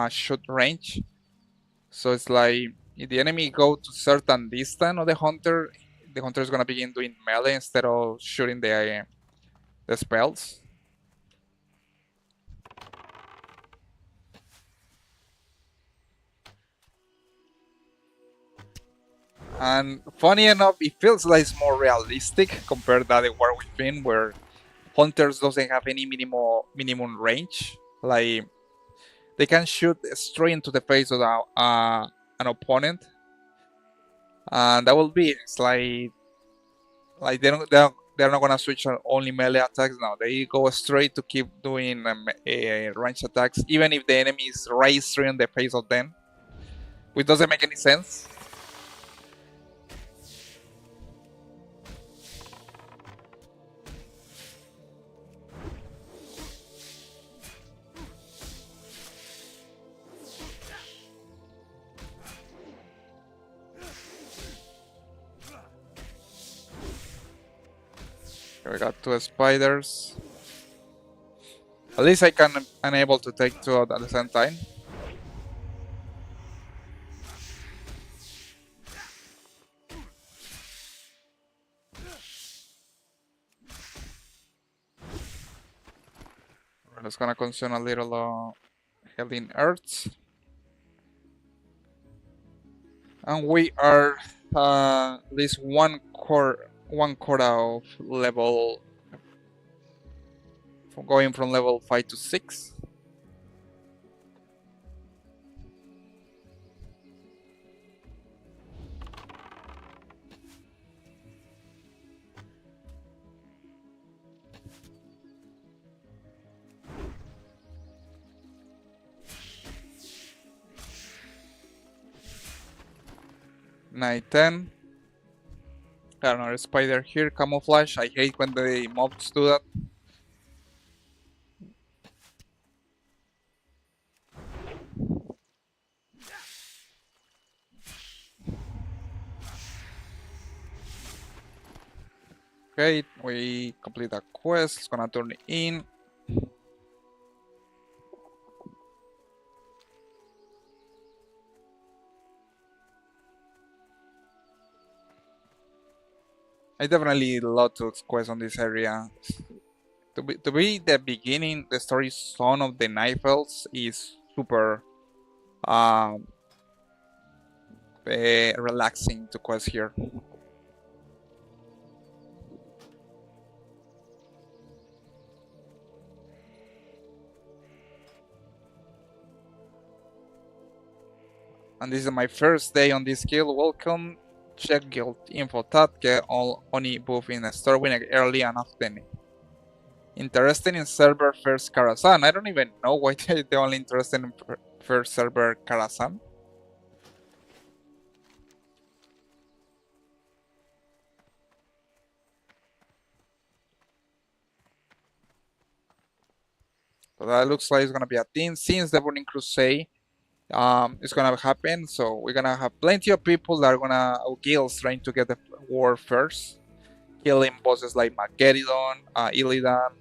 shoot range. So it's like if the enemy go to certain distance of the Hunter is gonna begin doing melee instead of shooting the spells. And funny enough, it feels like it's more realistic compared to the War Within, where Hunters doesn't have any minimum range. Like they can shoot straight into the face of an opponent, and that will be it. It's like they're not gonna switch on only melee attacks now. They go straight to keep doing range attacks, even if the enemy is right straight in the face of them, which doesn't make any sense. We got 2 spiders. At least I'm able to take 2 out at the same time. It's gonna consume a little healing earths. And we are at least one quarter of level, going from level 5 to 6. Night 10. Got another spider here. Camouflage. I hate when the mobs do that. Okay, we complete that quest. It's gonna turn in. I definitely love to quest on this area. To be the beginning, the story Son of the Night Elves is super relaxing to quest here. And this is my first day on this guild. Welcome. Check guild info tab. Get all Oni buff in the store winning early and often. Interested in server first Karazhan. I don't even know why they're only interested in first server Karazhan. So that looks like it's gonna be a thing since the Burning Crusade. It's gonna happen, so we're gonna have plenty of people that are gonna guilds trying to get the war first, killing bosses like Mageddon, Illidan.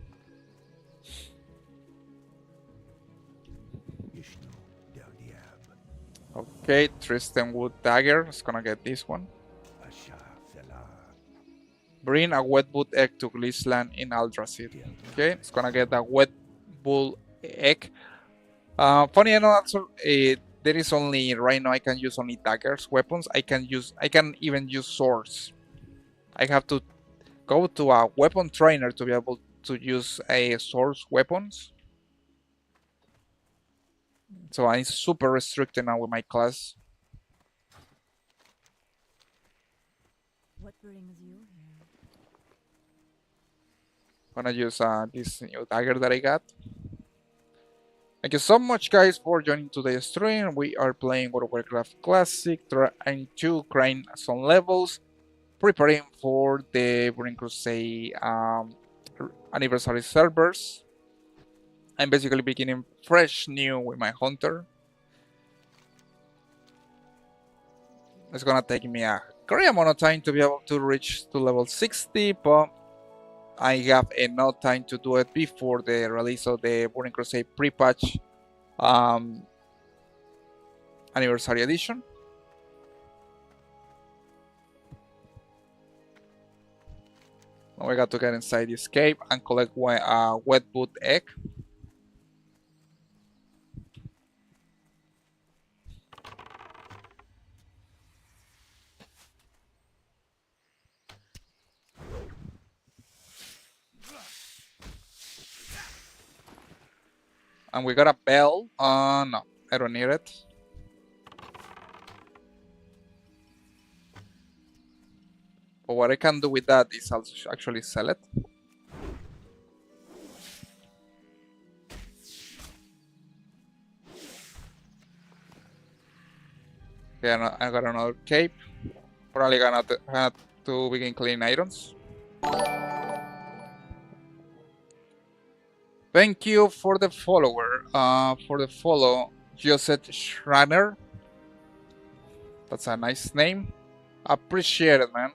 Okay, Tristan Wood Dagger is gonna get this one. Bring a wet boot egg to Glissland in Aldrassil. Okay, it's gonna get a wet bull egg. Funny enough, there is only right now I can use only daggers, weapons. I can even use swords. I have to go to a weapon trainer to be able to use a swords weapons. So I'm super restricted now with my class. What brings you here? I'm gonna use this new dagger that I got. Thank you so much, guys, for joining today's stream. We are playing World of Warcraft Classic, trying to grind some levels, preparing for the Burning Crusade anniversary servers. I'm basically beginning fresh new with my hunter. It's gonna take me a great amount of time to be able to reach to level 60, but I have enough time to do it before the release of the Burning Crusade pre-patch anniversary edition. Now we got to get inside the escape and collect a wet boot egg. And we got a bell. No, I don't need it. But what I can do with that is I'll actually sell it. Okay, I got another cape. Probably gonna have to begin cleaning items. Thank you for the follower. For the follow, Joseph Schraner. That's a nice name. Appreciate it, man.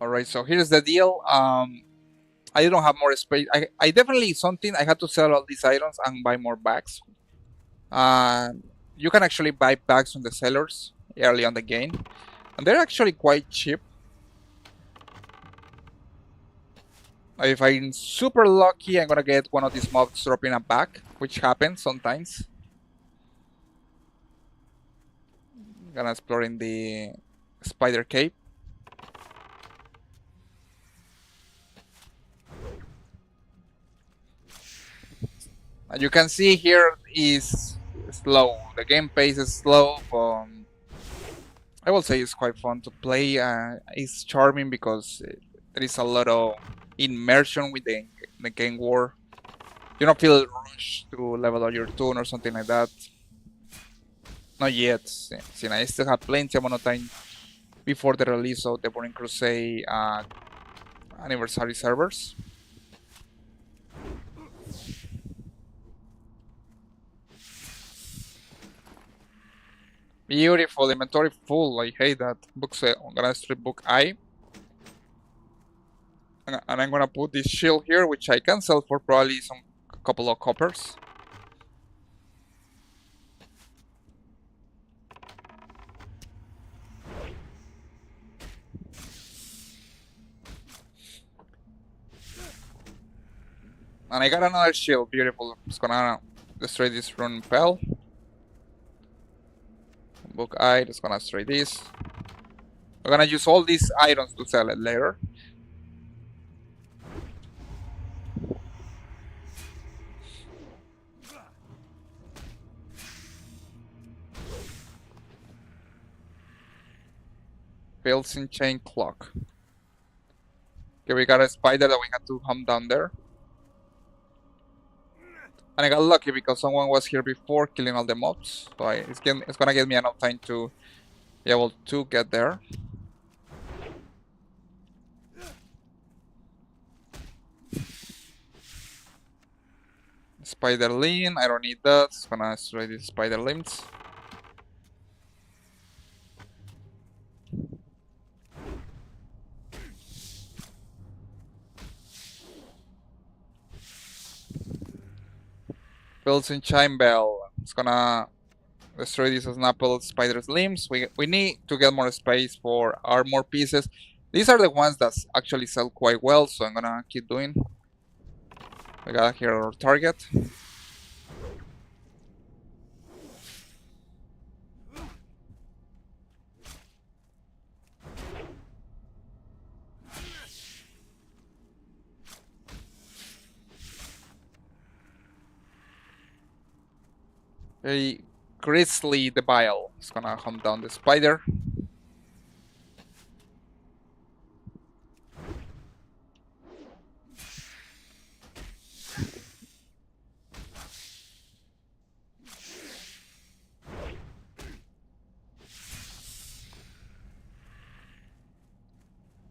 Alright, so here's the deal. I don't have more space. I definitely something I had to sell all these items and buy more bags. You can actually buy bags from the sellers early on the game. And they're actually quite cheap. If I'm super lucky, I'm gonna get one of these mobs dropping a back, which happens sometimes. Gonna explore in the spider cave. And you can see here is slow. The game pace is slow. I will say it's quite fun to play. It's charming because there is a lot of immersion with the game world. You don't feel rushed to level up your tune or something like that. Not yet, since I still have plenty amount of time before the release of the Burning Crusade anniversary servers. Beautiful, inventory full, I hate that. Books, I'm gonna strip book I. And I'm gonna put this shield here, which I can sell for probably some couple of coppers. And I got another shield, beautiful. It's gonna destroy this rune pal. Book I, just gonna destroy this. We're gonna use all these items to sell it later. Builds in chain clock. Okay, we got a spider that we had to hunt down there. And I got lucky because someone was here before killing all the mobs. So it's gonna give me enough time to be able to get there. Spider limb, I don't need that. It's gonna destroy these spider limbs. Builds in chime bell. It's gonna destroy these snapple spider's limbs. We need to get more space for armor pieces. These are the ones that actually sell quite well, so I'm gonna keep doing. We got here our target. A Grizzly the Bile is gonna hunt down the spider.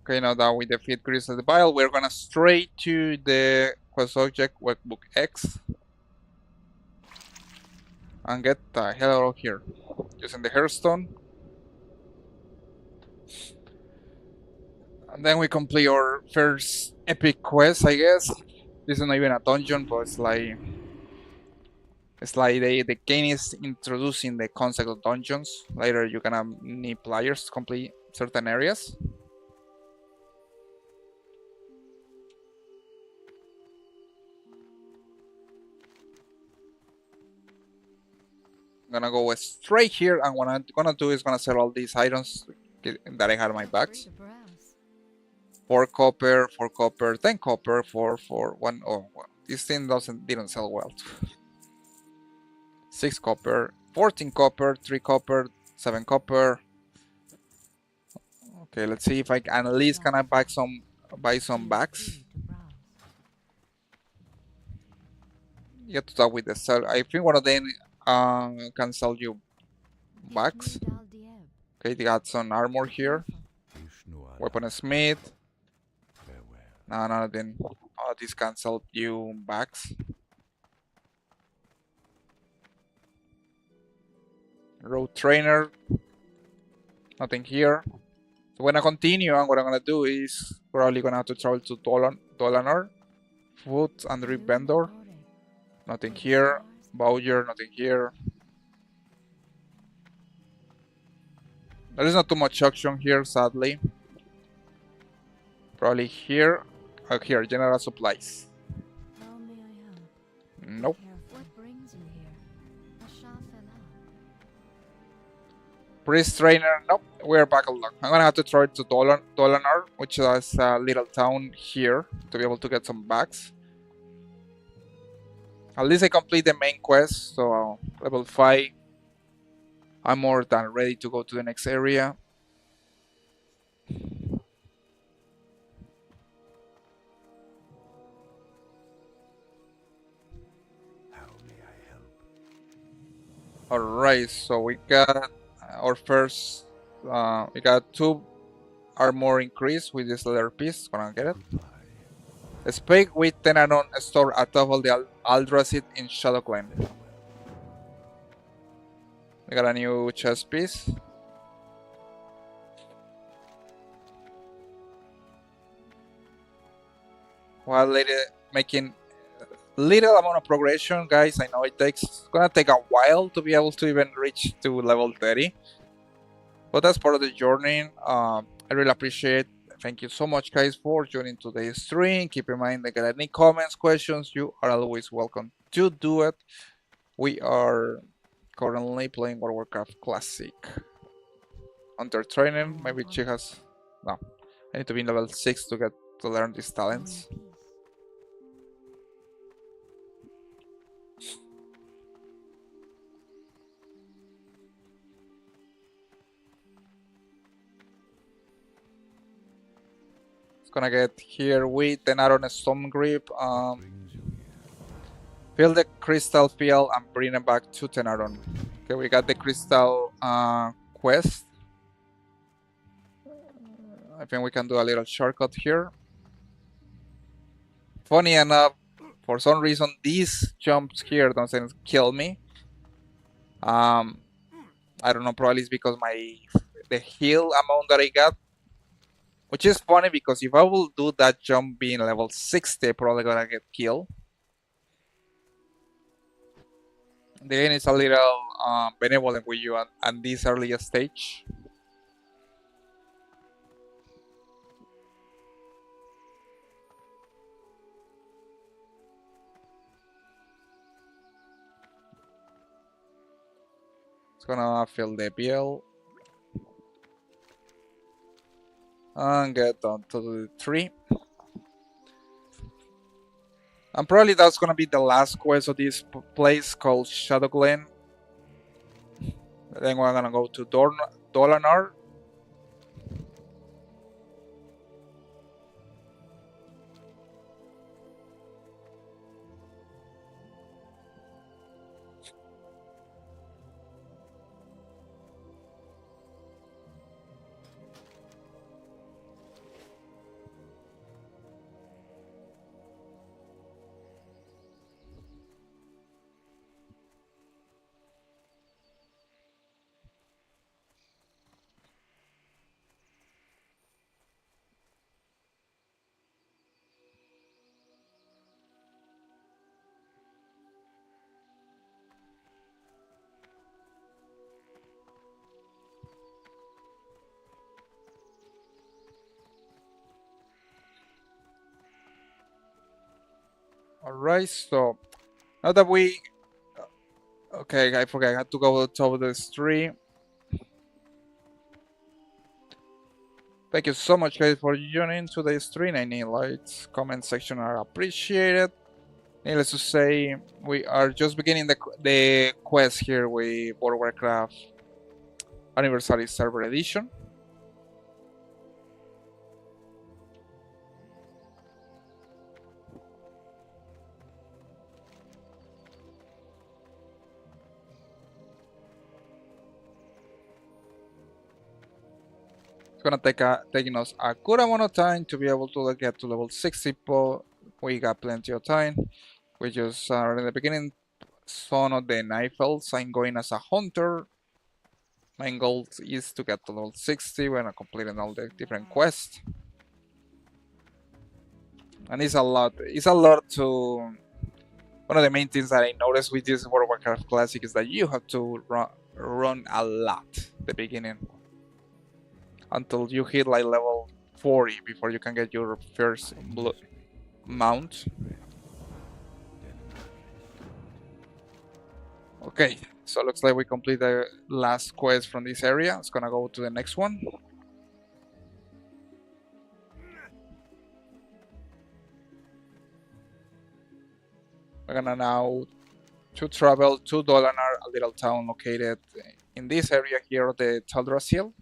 Okay, now that we defeat Grizzly the Bile, we're gonna straight to the quest object workbook X and get the hell out of here using the Hearthstone. And then we complete our first epic quest, I guess. This is not even a dungeon, but it's like the game is introducing the concept of dungeons. Later you're gonna need players to complete certain areas. I'm gonna go straight here, and what I'm gonna do is gonna sell all these items that I had in my bags. 4 copper, 4 copper, 10 copper, 4, 1. Oh, well, this thing didn't sell well. 6 copper, 14 copper, 3 copper, 7 copper. Okay, let's see if I can at least can I buy some bags. You have to talk with the seller. I think one of them can sell you bags. Okay, they got some armor here. Weaponsmith. No, none of them. All of these can sell you bags. Road trainer. Nothing here. So when I continue, and what I'm gonna do is probably gonna have to travel to Dolanor. Food and drink vendor. Nothing here. Bowyer, nothing here. There is not too much action here, sadly. Probably here. Oh, here, general supplies. How may I help? Nope. Be careful. What brings you here? A Shafela. Priest trainer. Nope. We're back on luck. I'm gonna have to try to Dolanar, which is a little town here, to be able to get some bags. At least I complete the main quest, so level 5. I'm more than ready to go to the next area. How may I help? Alright, so we got our first. We got 2 armor increase with this leather piece. Gonna get it. Goodbye. Speak with Tenaron store atop of the Aldrasid in Shadow Glen. We got a new chest piece. While making little amount of progression, guys. I know it's gonna take a while to be able to even reach to level 30. But that's part of the journey. I really appreciate. Thank you so much, guys, for joining today's stream. Keep in mind that any comments, questions, you are always welcome to do it. We are currently playing World of Warcraft Classic. Under training, maybe she has. No, I need to be in level 6 to get to learn these talents. Gonna get here with Tenaron Storm Grip. Brings you here. Fill the crystal field and bring it back to Tenaron. Okay, we got the crystal quest. I think we can do a little shortcut here. Funny enough, for some reason, these jumps here doesn't kill me. I don't know, probably it's because the heal amount that I got. Which is funny because if I will do that jump being level 60, probably gonna get killed. The game is a little benevolent with you at this early stage. It's gonna fill the bill. And get on to the 3. And probably that's gonna be the last quest of this place called Shadow Glen. Then we're gonna go to Dolanar. Alright, so now that we. Okay, I forgot. I had to go to the top of the stream. Thank you so much, guys, for joining today's stream. Any likes, comment section are appreciated. Needless to say, we are just beginning the quest here with World of Warcraft Anniversary Server Edition. It's gonna taking us a good amount of time to be able to get to level 60. We got plenty of time. We just are in the beginning zone of the Nifels. I'm going as a hunter. My goal is to get to level 60 when I'm completing all the different quests. And it's a lot. It's a lot to. One of the main things that I noticed with this World of Warcraft Classic is that you have to run a lot at the beginning. until you hit like level 40 before you can get your first mount. Okay, so looks like we complete the last quest from this area. It's gonna go to the next one. We're gonna now to travel to Dolanar, a little town located in this area here, the Teldrassil.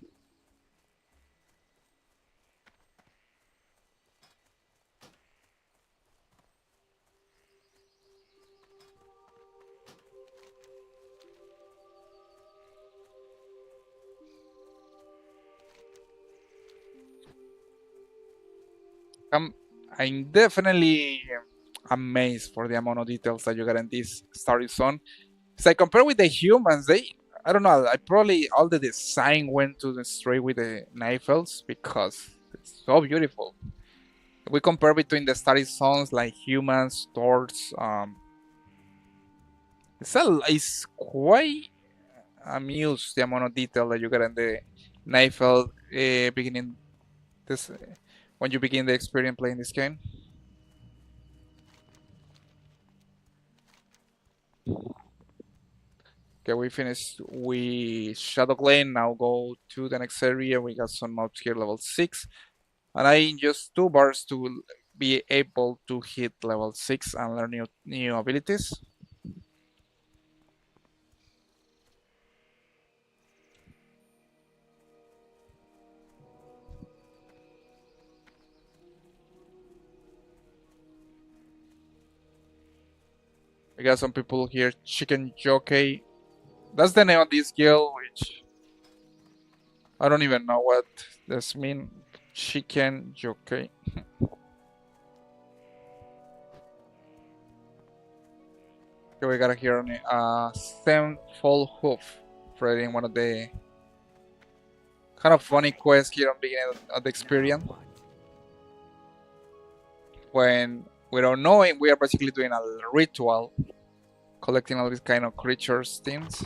I'm definitely amazed for the amount of details that you get in this Starry Zone. So I compare with the humans, I don't know, I probably all the design went to the straight with the knife elves because it's so beautiful. If we compare between the Starry Zones like humans, dwarves, it's quite amused the amount of detail that you get in the knife elf beginning this when you begin the experience playing this game. Okay, we finished with Shadow Glen. Now go to the next area. We got some mobs here, level 6. And I just 2 bars to be able to hit level 6 and learn new abilities. We got some people here, Chicken Jockey. That's the name of this guild, which I don't even know what this means. Chicken Jockey. Okay, we got here a Stemfall Hoof, creating one of the kind of funny quests here on the beginning of the experience. When we don't know it, we are basically doing a ritual, collecting all these kind of creatures, things.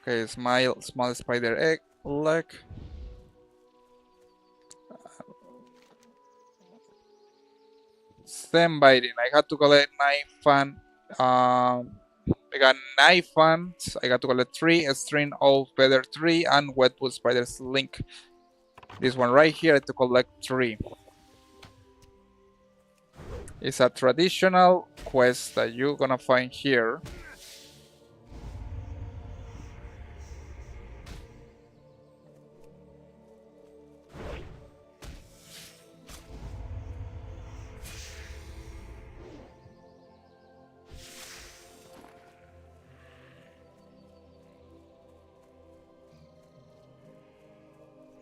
Okay, small spider egg leg. Stem biting. I had to collect 9 fan. I got 9 fans. I got to collect 3 string of feather 3 and wetwood spider's link. This one right here I had to collect 3. It's a traditional quest that you're gonna find here.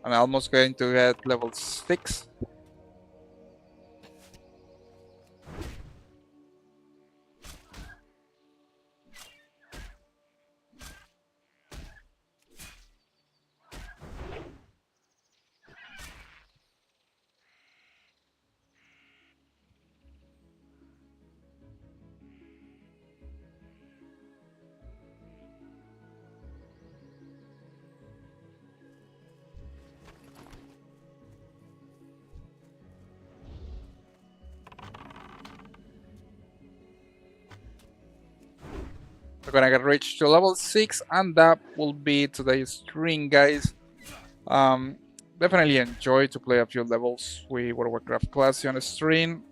I'm almost going to get level 6. We're gonna get reached to level 6 and that will be today's stream, guys. Definitely enjoy to play a few levels with World of Warcraft Classic on the stream.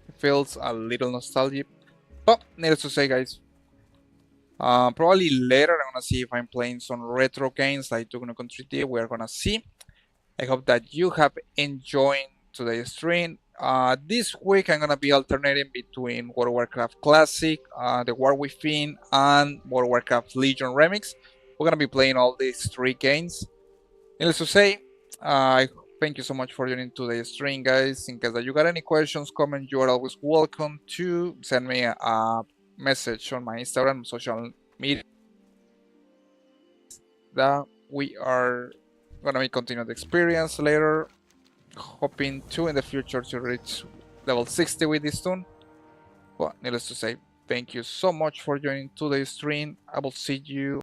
It feels a little nostalgic, but needless to say, guys, probably later I'm gonna see if I'm playing some retro games like Duke Nukem 3D. We're gonna see. I hope that you have enjoyed today's stream. This week I'm gonna be alternating between World of Warcraft Classic, the War Within, and World of Warcraft Legion Remix. We're gonna be playing all these 3 games. Needless to say, I thank you so much for joining today's stream, guys. In case that you got any questions, comment, you are always welcome to send me a message on my Instagram, social media, that we are gonna be continuing the experience later, hoping to in the future to reach level 60 with this tune. But needless to say, thank you so much for joining today's stream. I will see you